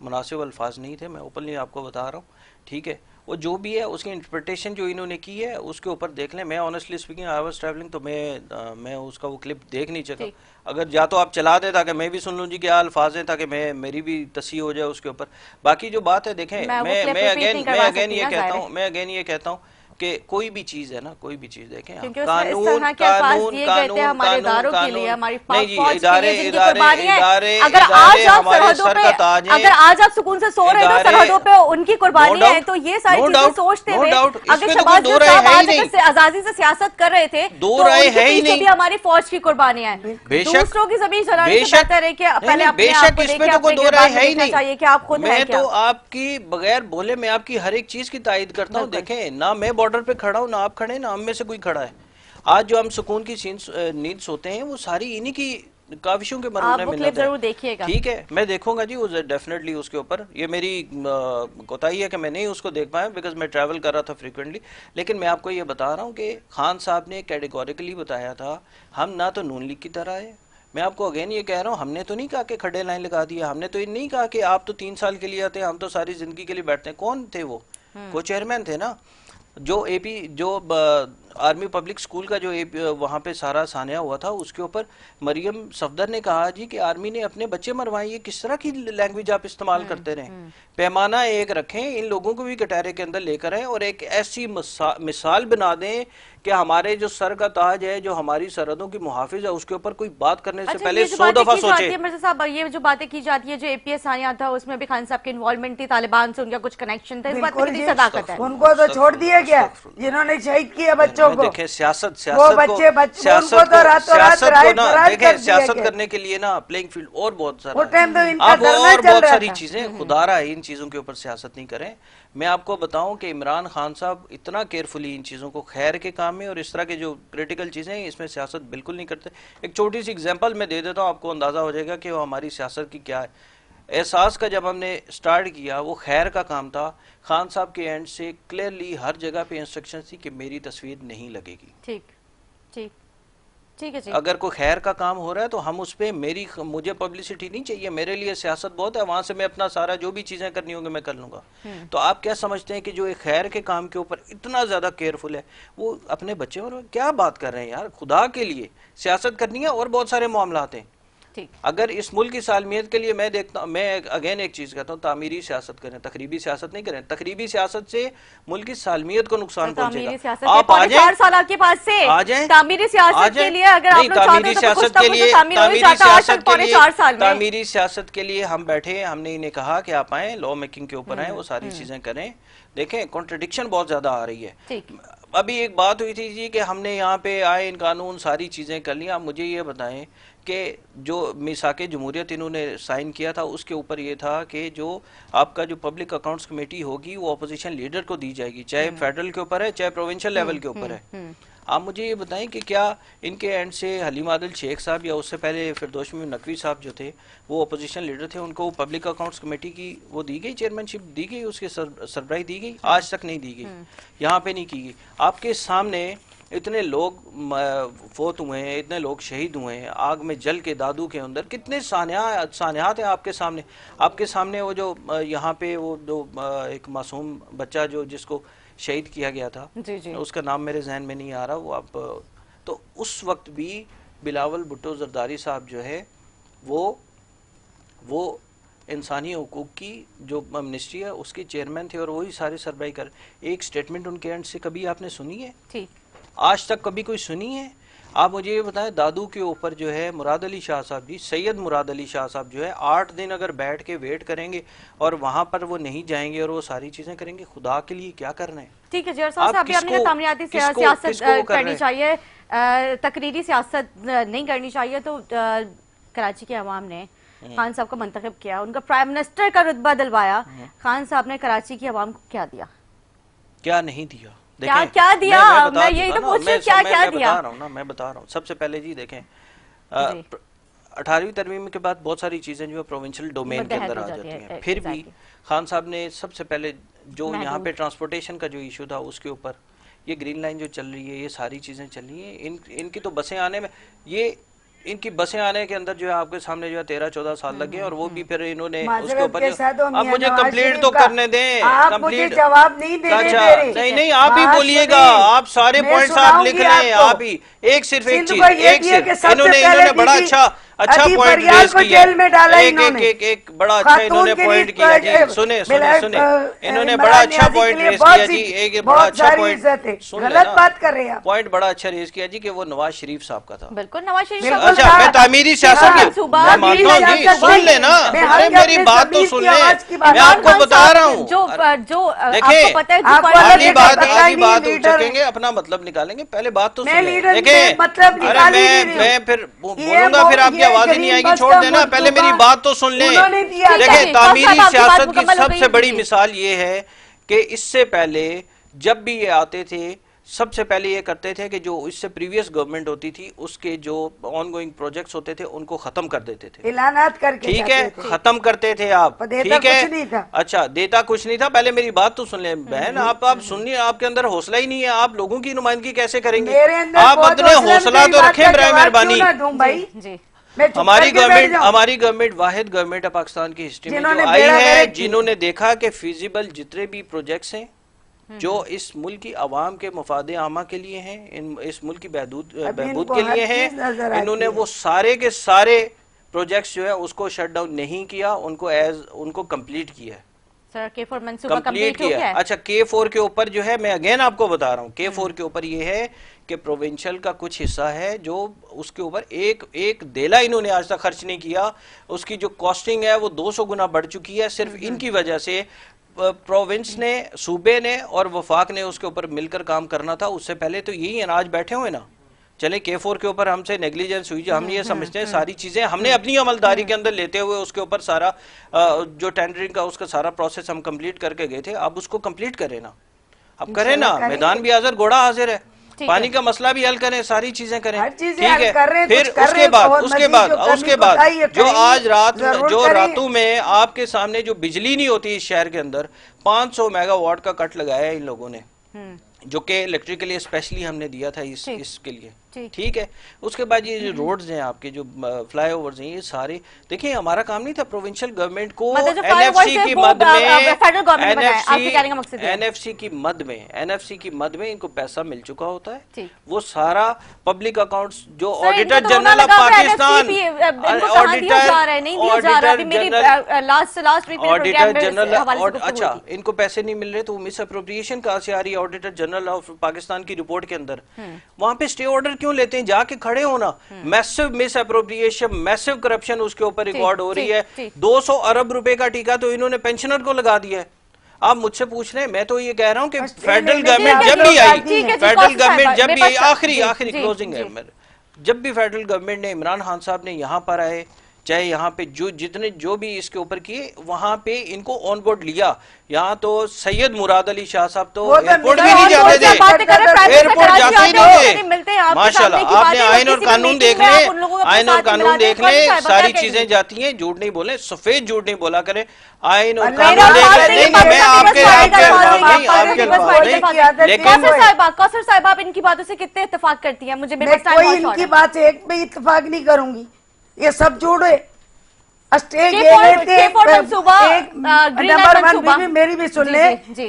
Speaker 2: मुनासिब अल्फाज नहीं थे, मैं ओपनली आपको बता रहा हूँ, ठीक है। वो जो भी है उसकी इंटरप्रिटेशन जो इन्होंने की है उसके ऊपर देख लें। मैं honestly speaking I was travelling, तो मैं उसका वो क्लिप देख नहीं सका। अगर या तो आप चला दें ताकि मैं भी सुन लूँ जी क्या अल्फाज हैं, ताकि मेरी भी तस्ही हो जाए उसके ऊपर। बाकी जो बात है देखें, मैं अगेन ये कहता हूँ कि कोई भी चीज है ना, कोई भी चीज देखें, कानून नहीं जी, इदारे
Speaker 1: अगर आज आप सुकून से सो रहे हो सरहदों पे उनकी कुर्बानी है, तो ये सारी चीजें सोचते हुए अगर शहबाज साहब आजादी से सियासत कर रहे थे तो उनके पीछे भी हमारी फौज की कुर्बानियां हैं। दूसरों की जमीन चलाने से बेहतर है कि पहले अपने आप को देखें, अपने गिरबान में देखना चाहिए कि आप खुद हैं क्या।
Speaker 2: मैं तो आपकी बगैर बोले मैं आपकी हर एक चीज की तायद करता हूँ। देखें ना मैं बॉर्डर पे खड़ा हूँ, ना आप खड़े, ना हम में से कोई खड़ा है। आज जो हम सुकून की नींद सोते हैं वो सारी इन्हीं की काविशों के मरहूम में मिलता है।
Speaker 1: देखिएगा,
Speaker 2: ठीक है, मैं देखूंगा जी वो डेफिनेटली उसके ऊपर। ये मेरी कोताही है कि मैं नहीं उसको देख पाया बिकॉज मैं ट्रैवल कर रहा था फ्रीक्वेंटली। लेकिन मैं आपको ये बता रहा हूँ कि खान साहब ने कैटेगोरिकली बताया था हम ना तो नून लीग की तरह है। मैं आपको अगेन ये कह रहा हूँ, हमने तो नहीं कहा कि खड़े लाइन लगा दिया, हमने तो ये नहीं कहा कि आप तो 3 साल के लिए आते हैं, हम तो सारी जिंदगी के लिए बैठते हैं। कौन थे वो? को चेयरमैन थे ना, जो एपी जो आर्मी पब्लिक स्कूल का जो वहाँ पे सारा सानिया हुआ था उसके ऊपर मरियम सफदर ने कहा जी कि आर्मी ने अपने बच्चे मरवाए। ये किस तरह की लैंग्वेज आप इस्तेमाल करते रहे? पैमाना एक रखें, इन लोगों को भी कटहरे के अंदर लेकर आए और एक ऐसी मिसाल बना दें कि हमारे जो सर का ताज है, जो हमारी सरहदों की मुहाफिज है, उसके ऊपर कोई बात करने से पहले 100 दफा सोचे।
Speaker 1: मिर्जा साहब ये जो बातें की जाती है, जो एपीएस सानिया था उसमें भी खान साहब की इन्वॉल्वमेंट थी, तालिबान से उनका कुछ कनेक्शन था, इस बात में सदाकत है।
Speaker 3: उनको तो छोड़ दिया गया जिन्होंने शहीद किया बच्चों को।
Speaker 2: देखें सियासत करने के लिए ना प्लेइंग फील्ड और बहुत सारा अब और बहुत सारी चीजें, खुदा रहा है इन चीजों के ऊपर सियासत नहीं करें। मैं आपको बताऊं कि इमरान खान साहब इतना केयरफुली इन चीजों को खैर के काम में और इस तरह के जो क्रिटिकल चीजें हैं इसमें सियासत बिल्कुल नहीं करते। एक छोटी सी एग्जांपल मैं दे देता हूं, आपको अंदाजा हो जाएगा कि वो हमारी सियासत की क्या है। एहसास का जब हमने स्टार्ट किया वो खैर का काम था। खान साहब के एंड से क्लियरली हर जगह पे इंस्ट्रक्शन थी कि मेरी तस्वीर नहीं लगेगी।
Speaker 1: ठीक ठीक ठीक है जी।
Speaker 2: अगर कोई खैर का काम हो रहा है तो हम उस पे मुझे पब्लिसिटी नहीं चाहिए, मेरे लिए सियासत बहुत है, वहां से मैं अपना सारा जो भी चीजें करनी होंगी मैं कर लूंगा। तो आप क्या समझते हैं कि जो एक खैर के काम के ऊपर इतना ज्यादा केयरफुल है वो अपने बच्चे और क्या बात कर रहे हैं यार? खुदा के लिए सियासत करनी है और बहुत सारे मामला हैं। अगर इस मुल्क की सालमियत के लिए मैं देखता हूँ, मैं अगेन एक चीज कहता हूँ, तामीरी सियासत करें, तकरीबी सियासत नहीं करें। तकरीबी सियासत से मुल्क की सालमियत को नुकसान पहुंचेगा। आप आ जाएं,
Speaker 1: 4 साल के पास से
Speaker 2: आ जाएं,
Speaker 1: तामीरी सियासत के लिए अगर आप लोग
Speaker 2: तामीरी सियासत के लिए तामीरी सियासत के लिए हम बैठे, हमने इन्हें कहा कि आप आए, लॉ मेकिंग के ऊपर आए, वो सारी चीजें करें। देखें कॉन्ट्रडिक्शन बहुत ज्यादा आ रही है। अभी एक बात हुई थी जी कि हमने यहाँ पे आए इन कानून सारी चीज़ें कर ली। आप मुझे ये बताएं कि जो मिसाके जमहूरियत इन्होंने साइन किया था उसके ऊपर ये था कि जो आपका जो पब्लिक अकाउंट्स कमेटी होगी वो अपोजिशन लीडर को दी जाएगी, चाहे फेडरल के ऊपर है चाहे प्रोविंशियल लेवल के ऊपर है। आप मुझे ये बताएं कि क्या इनके एंड से हलीम आदिल शेख साहब या उससे पहले फिरदौस मीर नकवी साहब जो थे वो अपोजिशन लीडर थे, उनको पब्लिक अकाउंट्स कमेटी की वो दी गई, चेयरमैनशिप दी गई, उसकी सरबराही दी गई? आज तक नहीं दी गई, यहाँ पे नहीं की गई। आपके सामने इतने लोग फोत हुए हैं, इतने लोग शहीद हुए हैं आग में जल के दादू के अंदर, कितने सानियात हैं आपके सामने। आपके सामने वो जो यहाँ पे वो जो एक मासूम बच्चा जो जिसको शहीद किया गया था, जी। उसका नाम मेरे जहन में नहीं आ रहा, वो आप तो उस वक्त भी बिलावल भुट्टो जरदारी साहब जो है वो इंसानी हुकूक की जो मिनिस्ट्री है उसके चेयरमैन थे और वही सारे सरबराही कर। एक स्टेटमेंट उनके एंड से कभी आपने सुनी है? ठीक, आज तक कभी कोई सुनी है? आप मुझे ये बताएं, दादू के ऊपर जो है मुराद अली शाह साहब जी, सैयद मुराद अली शाह साहब जो है 8 दिन अगर बैठ के वेट करेंगे और वहां पर वो नहीं जाएंगे और वो सारी चीजें करेंगे, खुदा के लिए क्या कर रहे हैं? ठीक है जी, आपने तामीराती सियासत करनी चाहिए, तकरीरी सियासत नहीं करनी चाहिए। तो कराची के अवाम ने खान साहब को मंतखब किया, उनका प्राइम मिनिस्टर का रुतबा दिलवाया, खान साहब ने कराची के अवाम को क्या दिया, क्या नहीं दिया? क्या दिया? मैं यही तो पूछ रही हूं, क्या दिया? मैं बता रहा हूँ। सबसे पहले जी देखें, 18वीं तरमीम के बाद बहुत सारी चीजें जो है प्रोविंशियल डोमेन के अंदर आ जाती हैं। फिर भी खान साहब ने सबसे पहले जो यहाँ पे ट्रांसपोर्टेशन का जो इशू था उसके ऊपर, ये ग्रीन लाइन जो चल रही है, ये सारी चीजें चल रही है, इनकी तो बसें आने में, ये इनकी बसें आने के अंदर जो है आपके सामने जो है 13-14 साल लगे और वो भी फिर इन्होंने उसके ऊपर। अब मुझे कंप्लीट तो करने दें, कंप्लीट जवाब नहीं दे रहे। नहीं, आप ही बोलिएगा, आप सारे पॉइंट्स आप लिख लें, आप ही एक सिर्फ एक चीज, इन्होंने बड़ा अच्छा पॉइंट रेज किया, एक बड़ा अच्छा इन्होंने पॉइंट किया जी। सुने, इन्होंने बड़ा अच्छा पॉइंट रेज किया जी, एक बड़ा अच्छा पॉइंट, गलत बात कर रहे हैं, पॉइंट बड़ा अच्छा रेज किया जी कि वो नवाज शरीफ साहब का था। बिल्कुल नवाज शरीफ। अच्छा, मैं तामीरी सियासत की मैं मानता हूँ जी, सुन लेना, अरे मेरी बात तो सुन ले, मैं आपको बता रहा हूँ। देखिए, आगे बात उठेंगे, अपना मतलब निकालेंगे, पहले बात तो सुन ले। देखें, अरे मैं फिर बोलूंगा, फिर आपकी आवाज ही नहीं आएगी, छोड़ देना, पहले मेरी बात तो सुन ले। देखें, तामीरी सियासत की सबसे बड़ी मिसाल ये है कि इससे पहले जब भी ये आते थे, सबसे पहले ये करते थे कि जो इससे प्रीवियस गवर्नमेंट होती थी उसके जो ऑनगोइंग प्रोजेक्ट्स होते थे उनको खत्म कर देते थे, ऐलानात करके, ठीक है, खत्म करते थे आप, ठीक है। अच्छा, देता कुछ नहीं था। पहले मेरी बात तो सुन ले बहन, आप सुनिए, आपके अंदर हौसला ही नहीं है, आप लोगों की नुमाइंदगी कैसे करेंगे? आप अपने हौसला तो रखें बराए मेहरबानी। हमारी गवर्नमेंट वाहिद गवर्नमेंट है पाकिस्तान की हिस्ट्री में जो आई है जिन्होंने देखा कि फिजिबल जितने भी प्रोजेक्ट्स हैं जो इस मुल्क की आवाम के मफादे आमा के लिए हैं, इस मुल्क की बहबूद के लिए हैं, इन्होंने वो सारे के सारे प्रोजेक्ट्स जो है उसको शट डाउन नहीं किया, उनको कंप्लीट किया है। कंप्लीट किया। अच्छा, K4 के ऊपर जो है, मैं अगेन आपको बता रहा हूँ, K4 के ऊपर ये है कि प्रोविंशियल का कुछ हिस्सा है जो उसके ऊपर एक देला इन्होंने आज तक खर्च नहीं किया, उसकी जो कॉस्टिंग है वो 200 गुना बढ़ चुकी है। सिर्फ इनकी वजह से प्रोविंस ने, सूबे ने और वफाक ने उसके ऊपर मिलकर काम करना था। उससे पहले तो यही अनाज बैठे हुए ना, चले K4 के ऊपर हमसे नेग्लिजेंस हुई, हम ये समझते हैं सारी चीजें हमने अपनी अमलदारी के अंदर लेते हुए उसके ऊपर सारा जो टेंडरिंग का उसका सारा प्रोसेस हम कंप्लीट करके गए थे, अब उसको कंप्लीट करें ना, अब करें ना, मैदान भी हाजिर, घोड़ा हाजिर है, पानी का मसला भी हल करें, सारी चीजें करें, ठीक है। फिर उसके बाद जो आज रात जो रातों में आपके सामने जो बिजली नहीं होती इस शहर के अंदर, 500 मेगावाट का कट लगाया है इन लोगों ने, जो कि इलेक्ट्रिक के लिए स्पेशली हमने दिया था इसके लिए, ठीक है। उसके बाद ये जो रोड्स हैं आपके, जो फ्लाईओवर्स हैं, ये सारे देखिए हमारा काम नहीं था प्रोविंशियल गवर्नमेंट को एनएफसी की मद में इनको पैसा मिल चुका होता है, वो सारा पब्लिक अकाउंट्स जो ऑडिटर जनरल ऑफ पाकिस्तान, अच्छा इनको पैसे नहीं मिल रहे तो मिस अप्रोप्रिएशन कहाँ से आ रही है? ऑडिटर जनरल ऑफ पाकिस्तान की रिपोर्ट के अंदर वहां पे स्टे ऑर्डर क्यों लेते हैं? जाके खड़े होना। Massive miss appropriation, massive corruption उसके ऊपर रिकॉर्ड हो रही है। 200 अरब रुपए का टीका तो इन्होंने पेंशनर को लगा दिया है। आप मुझसे पूछ रहे हैं, मैं तो ये कह रहा हूँ कि
Speaker 3: ऑस्ट्रेलिया
Speaker 2: फेडरल
Speaker 3: में
Speaker 2: गवर्नमेंट
Speaker 3: भी
Speaker 2: जब भी आई,
Speaker 3: ठीक है जी,
Speaker 2: फेडरल
Speaker 1: कौशल
Speaker 2: गवर्नमेंट
Speaker 1: साहब,
Speaker 2: जब भी आई,
Speaker 1: मेरे पास-
Speaker 2: आखिरी
Speaker 1: जी,
Speaker 2: आखिरी
Speaker 1: जी,
Speaker 2: क्लोजिंग है
Speaker 1: जी।
Speaker 2: जब भी फेडरल गवर्नमेंट ने, इमरान खान साहब ने यहाँ पर आए, चाहे यहाँ पे जो भी इसके ऊपर किए, वहां पे इनको ऑन बोर्ड लिया। यहाँ तो सैयद मुराद अली शाह साहब तो
Speaker 3: वो तो
Speaker 2: एयरपोर्ट भी
Speaker 3: मिसाल
Speaker 2: नहीं
Speaker 3: और
Speaker 2: जाते
Speaker 3: क्या
Speaker 2: थे,
Speaker 3: बातें कर रहे हैं,
Speaker 2: एयरपोर्ट जाते ही नहीं थे।
Speaker 1: मिलते हैं आपके
Speaker 2: माशाल्लाह,
Speaker 1: सामने की
Speaker 2: आपने
Speaker 1: बातें,
Speaker 2: आइन और
Speaker 1: किसी भी
Speaker 2: कानून
Speaker 1: मीटिंग
Speaker 2: देख
Speaker 1: में आप
Speaker 2: ले,
Speaker 1: उन लोगों को अपने
Speaker 2: आइन और
Speaker 1: साथ
Speaker 2: कानून
Speaker 1: मिलाते हैं।
Speaker 2: देख ले,
Speaker 1: कौशल साहब,
Speaker 2: सारी
Speaker 1: क्या
Speaker 2: चीजें
Speaker 1: कहेंगे?
Speaker 2: जाती हैं, झूठ नहीं बोले, सफेद झूठ नहीं बोला करें, आइन और
Speaker 3: अल्लाह
Speaker 2: कानून
Speaker 3: मेरा
Speaker 2: देख
Speaker 3: बात
Speaker 2: ले।
Speaker 3: नहीं,
Speaker 2: नहीं
Speaker 3: मैं
Speaker 2: नहीं, मैं आपके आपके अल्फाज नहीं, आपके अल्फाज नहीं, लेकिन
Speaker 1: कौसर साहब, आप इनकी बातों से कितने इत्तेफाक करती हैं? मुझे मेरे
Speaker 3: मैं
Speaker 1: पास
Speaker 3: कोई
Speaker 1: टाइम बहुत
Speaker 3: इनकी
Speaker 1: शॉर्ट है।
Speaker 3: बात से एक भी इत्तेफाक नहीं करूंगी, ये सब झूठ है। स्टेज
Speaker 1: K4 मंसूबा, ग्रीन
Speaker 3: नंबर
Speaker 1: लाइन
Speaker 3: 1
Speaker 1: मंसूबा।
Speaker 3: बीबी मेरी भी सुन
Speaker 1: जी,
Speaker 3: ले।
Speaker 1: जी, जी।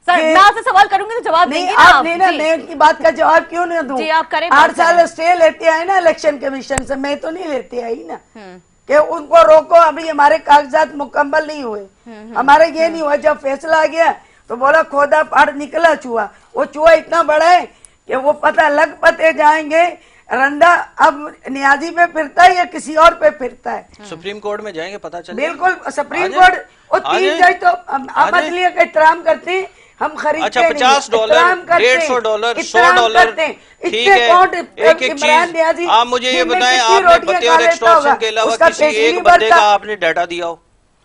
Speaker 1: सर,
Speaker 3: कि-
Speaker 1: मैं आपसे सवाल करूंगी तो जवाब
Speaker 3: नहीं
Speaker 1: देंगी ना
Speaker 3: आप नहीं ना,
Speaker 1: जी।
Speaker 3: मैं उनकी बात का जवाब क्यों नहीं दूं?
Speaker 1: जी, आप करें,
Speaker 3: 8
Speaker 1: बात
Speaker 3: साल
Speaker 1: करें।
Speaker 3: स्टे लेते आए ना इलेक्शन कमीशन से, मैं तो नहीं लेते आई ना
Speaker 1: हम्म।
Speaker 3: कि उनको रोको, अभी हमारे कागजात मुकम्मल नहीं हुए, हमारे ये नहीं हुआ। जब फैसला आ गया तो बोला खोदा पहाड़ निकला चूहा, वो चूहा इतना बड़ा है कि वो पता लग पते जाएंगे। रंदा अब नियाजी पे फिरता है या किसी और पे फिरता है?
Speaker 2: सुप्रीम कोर्ट में जाएंगे, पता चले।
Speaker 3: बिल्कुल सुप्रीम
Speaker 2: आ जाए।
Speaker 3: कोर्ट, वो
Speaker 2: आ
Speaker 3: 3
Speaker 2: जाए।
Speaker 3: जज तो आप
Speaker 2: जाए।
Speaker 3: अदलिया का एहतराम करते हैं, हम खरीदते
Speaker 2: अच्छा,
Speaker 3: नहीं,
Speaker 2: $50,
Speaker 3: एहतराम करते हैं,
Speaker 2: $150,
Speaker 3: एहतराम
Speaker 2: $100,
Speaker 3: करते हैं।
Speaker 2: ठीक
Speaker 3: इतने
Speaker 2: है।
Speaker 3: कौन
Speaker 2: एक एक
Speaker 3: इमरान नियाजी
Speaker 2: चीज आप मुझे ये
Speaker 3: दिन में
Speaker 2: बताएं,
Speaker 3: कितनी
Speaker 2: आपने
Speaker 3: रोटियां
Speaker 2: बते
Speaker 3: खा
Speaker 2: और
Speaker 3: लेता
Speaker 2: एक्सटॉर्शन
Speaker 3: होगा?
Speaker 2: के अलावा
Speaker 3: उसका
Speaker 2: किसी
Speaker 3: पेट
Speaker 2: एक
Speaker 3: नहीं
Speaker 2: बंदे का
Speaker 3: भरता।
Speaker 2: आपने डाटा दिया हो?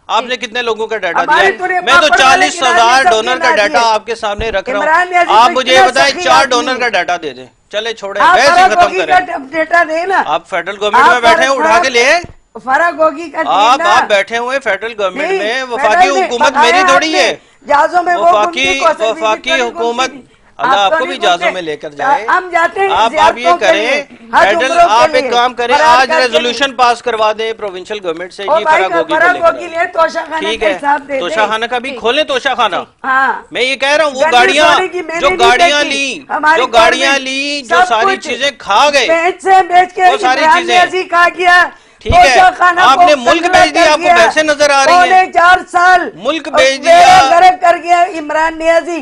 Speaker 2: आपने कितने लोगों का डाटा
Speaker 3: हमारे
Speaker 2: दिया
Speaker 3: पूरे
Speaker 2: है? मैं तो
Speaker 3: पापड़ वाले
Speaker 2: 40,000
Speaker 3: गिराने
Speaker 2: डोनर का
Speaker 3: सबके
Speaker 2: डाटा
Speaker 3: नाज़
Speaker 2: आपके सामने रख रहा
Speaker 3: इमरान
Speaker 2: हूँ।
Speaker 3: नियाजी
Speaker 2: आप
Speaker 3: तो
Speaker 2: मुझे
Speaker 3: इतना
Speaker 2: ये बताएं,
Speaker 3: सखी
Speaker 2: 4
Speaker 3: आदमी
Speaker 2: डोनर का
Speaker 3: है।
Speaker 2: डाटा दे दें, चले छोड़े,
Speaker 3: आप
Speaker 2: वैसे
Speaker 3: फराग
Speaker 2: खत्म
Speaker 3: होगी का
Speaker 2: करें।
Speaker 3: डेटा दे ना,
Speaker 2: आप फेडरल गवर्नमेंट में बैठे हैं, उठा के ले आए।
Speaker 3: फराग होगी का
Speaker 2: आप
Speaker 3: देना।
Speaker 2: बैठे हुए फेडरल गवर्नमेंट
Speaker 3: नहीं,
Speaker 2: में,
Speaker 3: फेडरल
Speaker 2: वफाकी
Speaker 3: में
Speaker 2: हुकूमत
Speaker 3: बताया
Speaker 2: मेरी थोड़ी
Speaker 3: आपने,
Speaker 2: है।
Speaker 3: जहाजों में वो
Speaker 2: वफाकी
Speaker 3: घूमती, कौशल बीबी
Speaker 2: वफाकी
Speaker 3: तो नहीं
Speaker 2: हुकूमत,
Speaker 3: घूमती।
Speaker 2: अल्लाह
Speaker 3: आप तो
Speaker 2: आपको
Speaker 3: नहीं
Speaker 2: भी जहाजों
Speaker 3: घूमते।
Speaker 2: में लेकर जाए।
Speaker 3: हम जाते हैं
Speaker 2: आप ये
Speaker 3: ज़ियारतों के
Speaker 2: करें,
Speaker 3: लिए, हज
Speaker 2: फेडरल
Speaker 3: उम्रों के
Speaker 2: आप एक
Speaker 3: लिए,
Speaker 2: काम करें,
Speaker 3: फरार
Speaker 2: आज
Speaker 3: करके
Speaker 2: रेजोल्यूशन पास करवा दें प्रोविंशियल गवर्नमेंट से,
Speaker 3: ओ
Speaker 2: जी
Speaker 3: भाई
Speaker 2: फराग होगी को
Speaker 3: फराग
Speaker 2: लेकर
Speaker 3: होगी
Speaker 2: आए।
Speaker 3: ले तोशा खाना
Speaker 2: ठीक
Speaker 3: का
Speaker 2: है,
Speaker 3: हिसाब दे
Speaker 2: तोशा खाना का भी खोलें, तोशा खाना।
Speaker 3: हाँ,
Speaker 2: मैं ये कह रहा हूँ, वो
Speaker 3: गंदी
Speaker 2: गाड़ियाँ
Speaker 3: सोने की मैंने
Speaker 2: जो
Speaker 3: नहीं
Speaker 2: गाड़ियाँ
Speaker 3: देखी।
Speaker 2: ली,
Speaker 3: हमारी
Speaker 2: जो गाड़ियाँ
Speaker 3: गवर्नमेंट
Speaker 2: ली, जो
Speaker 3: सब
Speaker 2: सारी
Speaker 3: कुछ
Speaker 2: चीजें खा गए,
Speaker 3: बेच से बेच के
Speaker 2: वो सारी
Speaker 3: इमरान
Speaker 2: चीजें।
Speaker 3: नियाज़ी खा गया।
Speaker 2: ठीक है,
Speaker 3: तोशा खाना
Speaker 2: आपने
Speaker 3: को
Speaker 2: मुल्क
Speaker 3: कंट्रोल
Speaker 2: बेच दिया,
Speaker 3: कर
Speaker 2: आपको
Speaker 3: गया।
Speaker 2: भैंसें नजर आ रही हैं।
Speaker 3: पौने 4 साल
Speaker 2: मुल्क बेच
Speaker 3: बेड़ा
Speaker 2: दिया।
Speaker 3: गर्क कर गया इमरान नियाज़ी,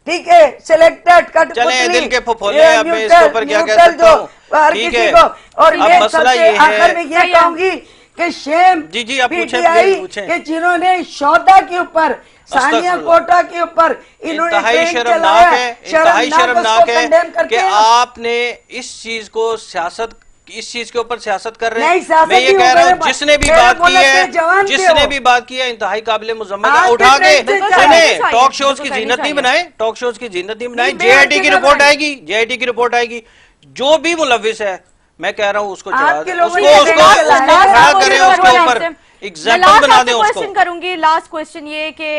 Speaker 3: ठीक है, सिलेक्टेड
Speaker 2: चलें, दिल के फुफोले, अब मैं इसके ऊपर क्या कह सकता हूँ?
Speaker 3: हर
Speaker 2: ठीक
Speaker 3: किसी
Speaker 2: है।
Speaker 3: को। और
Speaker 2: अब
Speaker 3: मैं
Speaker 2: मसला
Speaker 3: सबसे
Speaker 2: ये है-
Speaker 3: आखिर में ये कहूंगी कि शेम
Speaker 2: जी, जी, आप पूछें,
Speaker 3: PTI
Speaker 2: प्लीज पूछें।
Speaker 3: कि जिन्होंने शौदा के ऊपर, सानिया
Speaker 2: अस्तगफुरुल्लाह।
Speaker 3: कोटा के ऊपर इन्होंने
Speaker 2: इंतहाई
Speaker 3: ट्रेन
Speaker 2: शर्मनाक
Speaker 3: चलाया,
Speaker 2: है, इंतहाई शर्मनाक
Speaker 3: उसको condemn
Speaker 2: है
Speaker 3: करते
Speaker 2: कि
Speaker 3: हैं।
Speaker 2: आपने इस चीज को सियासत, इस चीज के ऊपर सियासत कर रहे
Speaker 3: नहीं,
Speaker 2: हैं।
Speaker 3: सियासत
Speaker 2: मैं ये
Speaker 3: नहीं
Speaker 2: कह
Speaker 3: हो,
Speaker 2: रहा हूँ,
Speaker 3: मेरे
Speaker 2: जिसने भी
Speaker 3: मेरे
Speaker 2: बात की
Speaker 3: मुल्क
Speaker 2: है,
Speaker 3: के जवान थे
Speaker 2: जिसने
Speaker 3: वो।
Speaker 2: भी बात की है, इंतहाई काबिल मुजम्मत है।
Speaker 3: आपके
Speaker 2: उठा के
Speaker 3: ट्रेन से
Speaker 2: सुने,
Speaker 1: चाहिए।
Speaker 2: टॉक शोज की
Speaker 1: बिल्कुल
Speaker 2: जीनत नहीं
Speaker 1: चाहिए।
Speaker 2: बनाए, टॉक शोज की जीनत नहीं बनाए।
Speaker 3: नहीं, मैं
Speaker 2: JIT की
Speaker 3: आपके
Speaker 2: रिपोर्ट
Speaker 3: बनाई।
Speaker 2: आएगी, JIT की रिपोर्ट आएगी, जो भी मुलविस है, मैं कह रहा हूँ उसको चढ़ा
Speaker 3: आपके
Speaker 2: दें,
Speaker 3: लोगों
Speaker 2: उसको
Speaker 3: ने
Speaker 2: उसको
Speaker 3: ट्रेन चलाया।
Speaker 2: उसको खड़ा करें, उसके ऊपर
Speaker 1: मैं
Speaker 2: एग्जाम्पल
Speaker 1: लास्ट
Speaker 2: बना दें
Speaker 1: आपसे
Speaker 2: उसको।
Speaker 1: क्वेश्चन करूंगी, लास्ट क्वेश्चन ये कि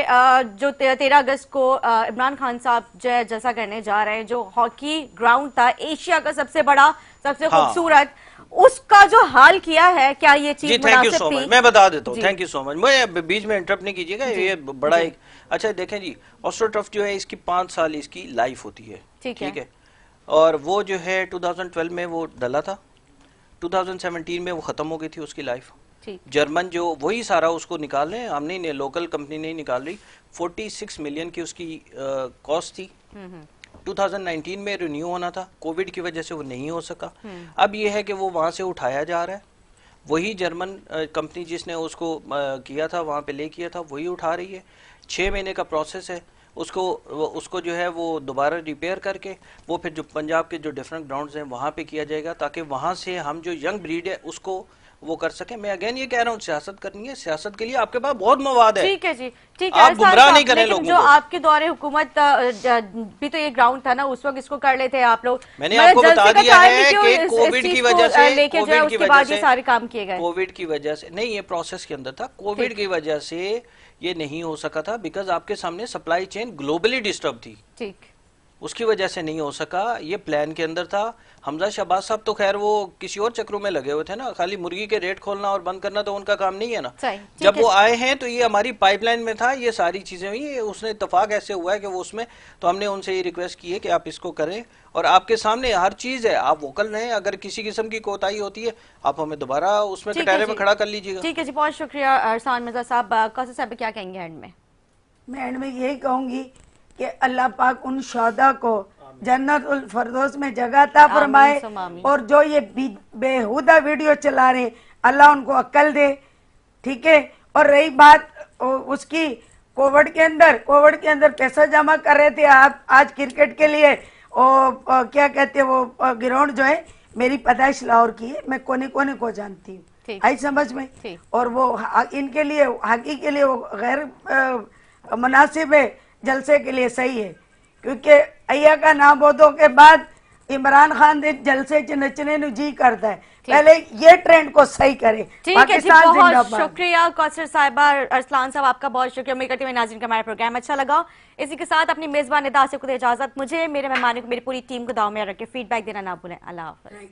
Speaker 1: जो 13 अगस्त को इमरान खान साहब जैसा करने जा रहे हैं, जो हॉकी ग्राउंड था एशिया का सबसे बड़ा, सबसे
Speaker 2: हाँ।
Speaker 1: खूबसूरत, उसका जो हाल किया है, क्या ये चीज
Speaker 2: जी, थैंक यू
Speaker 1: मुनासिब
Speaker 2: सो
Speaker 1: थी?
Speaker 2: मच, मैं बता देता हूँ,
Speaker 1: जी।
Speaker 2: थैंक यू सो मच, मुझे बीच में इंटरप्ट नहीं कीजिएगा, ये बड़ा एक अच्छा देखें जी, ऑस्ट्रोटर्फ जो है इसकी 5 साल इसकी लाइफ होती है,
Speaker 1: ठीक है।
Speaker 2: ठीक है, और वो जो है 2012 में वो डला था, 2017 में वो खत्म हो गई थी उसकी लाइफ।
Speaker 1: ठीक।
Speaker 2: जर्मन जो वही सारा उसको निकाल रहे हैं, हमने नहीं, लोकल कंपनी नहीं निकाल रही। 46 मिलियन की उसकी कॉस्ट थी। 2019 में रिन्यू होना था, कोविड की वजह से वो नहीं हो सका। अब ये है कि वो वहाँ से उठाया जा रहा है, वही जर्मन कंपनी जिसने उसको किया था, वहाँ पे ले किया था, वही उठा रही है। 6 महीने का प्रोसेस है, उसको जो है वो दोबारा रिपेयर करके वो फिर जो पंजाब के जो डिफरेंट ग्राउंड्स हैं वहाँ पे किया जाएगा, ताकि वहाँ से हम जो यंग ब्रीड है उसको वो कर सके। मैं अगेन ये कह रहा हूँ, सियासत करनी है, सियासत के लिए आपके पास बहुत मवाद है।
Speaker 1: ठीक है जी, ठीक है।
Speaker 2: आप गुमराह नहीं करें
Speaker 1: लेकिन
Speaker 2: लोगों
Speaker 1: जो
Speaker 2: को।
Speaker 1: आपके दौरे हुकूमत भी तो ये ग्राउंड था ना, उस वक्त इसको कर लेते हैं आप लोग।
Speaker 2: मैंने आपको
Speaker 1: जल्द
Speaker 2: बता
Speaker 1: से का
Speaker 2: दिया
Speaker 1: टाइम
Speaker 2: है
Speaker 1: ही क्यों
Speaker 2: कि
Speaker 1: इस
Speaker 2: कोविड
Speaker 1: चीज
Speaker 2: की
Speaker 1: को,
Speaker 2: वजह से,
Speaker 1: लेके जो है
Speaker 2: कोविड की
Speaker 1: उसके
Speaker 2: वजह
Speaker 1: बाद ये
Speaker 2: से,
Speaker 1: सारे काम किए गए।
Speaker 2: कोविड की वजह से नहीं, ये प्रोसेस के अंदर था, कोविड की वजह से ये नहीं हो सका था, बिकॉज आपके सामने सप्लाई चेन ग्लोबली डिस्टर्ब थी,
Speaker 1: ठीक,
Speaker 2: उसकी वजह से नहीं हो सका। ये प्लान के अंदर था। हमजा शहबाज साहब तो खैर वो किसी और चक्रों में लगे हुए थे ना, खाली मुर्गी के रेट खोलना और बंद करना तो उनका काम नहीं है ना।
Speaker 1: सही, ठीक
Speaker 2: जब
Speaker 1: है।
Speaker 2: वो आए हैं तो ये हमारी पाइपलाइन में था, ये सारी चीजें हुई, उसने इत्तेफाक ऐसे हुआ है कि वो उसमें, तो हमने उनसे ये रिक्वेस्ट की है कि आप इसको करें, और आपके सामने हर चीज है, आप वोकल रहें। अगर किसी किस्म की कोताही होती है आप हमें दोबारा उसमें
Speaker 1: ठीक है
Speaker 2: कटहरे
Speaker 1: जी।
Speaker 2: में खड़ा कर लीजिएगा।
Speaker 1: ठीक है जी, बहुत शुक्रिया अरसान मिर्जा साहब। कौसर साहब क्या कहेंगे एंड में?
Speaker 3: मैं एंड में यही कहूंगी कि अल्लाह पाक उन शौदा को जन्नत उल फरदौस में जगह अता फरमाए,
Speaker 1: आमीन सुम्मा आमीन।
Speaker 3: और जो ये बेहुदा वीडियो चला रहे अल्लाह उनको अक्ल दे, ठीक है। और रही बात उसकी कोविड के अंदर पैसा जमा कर रहे थे आप आज क्रिकेट के लिए। और क्या कहते हैं वो ग्राउंड जो है मेरी पैदाइश लाहौर की है, मैं कोने कोने को जानती हूँ, आई समझ में। और वो इनके लिए हॉकी के लिए वो गैर मुनासिब है, जलसे के लिए सही है, क्योंकि अय्या का नाम बोधों के बाद इमरान खान दे जलसे च नचने नु जी करता है। पहले ये ट्रेंड को सही करे।
Speaker 1: ठीक है जी, बहुत शुक्रिया कौसर साहिबा, अरसलान साहब आपका बहुत शुक्रिया। उम्मीद करती हूँ नाज़रीन का हमारा प्रोग्राम अच्छा लगा। इसी के साथ अपनी मेजबान निदा से खुद इजाजत, मुझे, मेरे मेहमानों को, मेरी पूरी टीम को दाव में रख के फीडबैक देना ना भूलें। अल्लाह हाफ़िज़।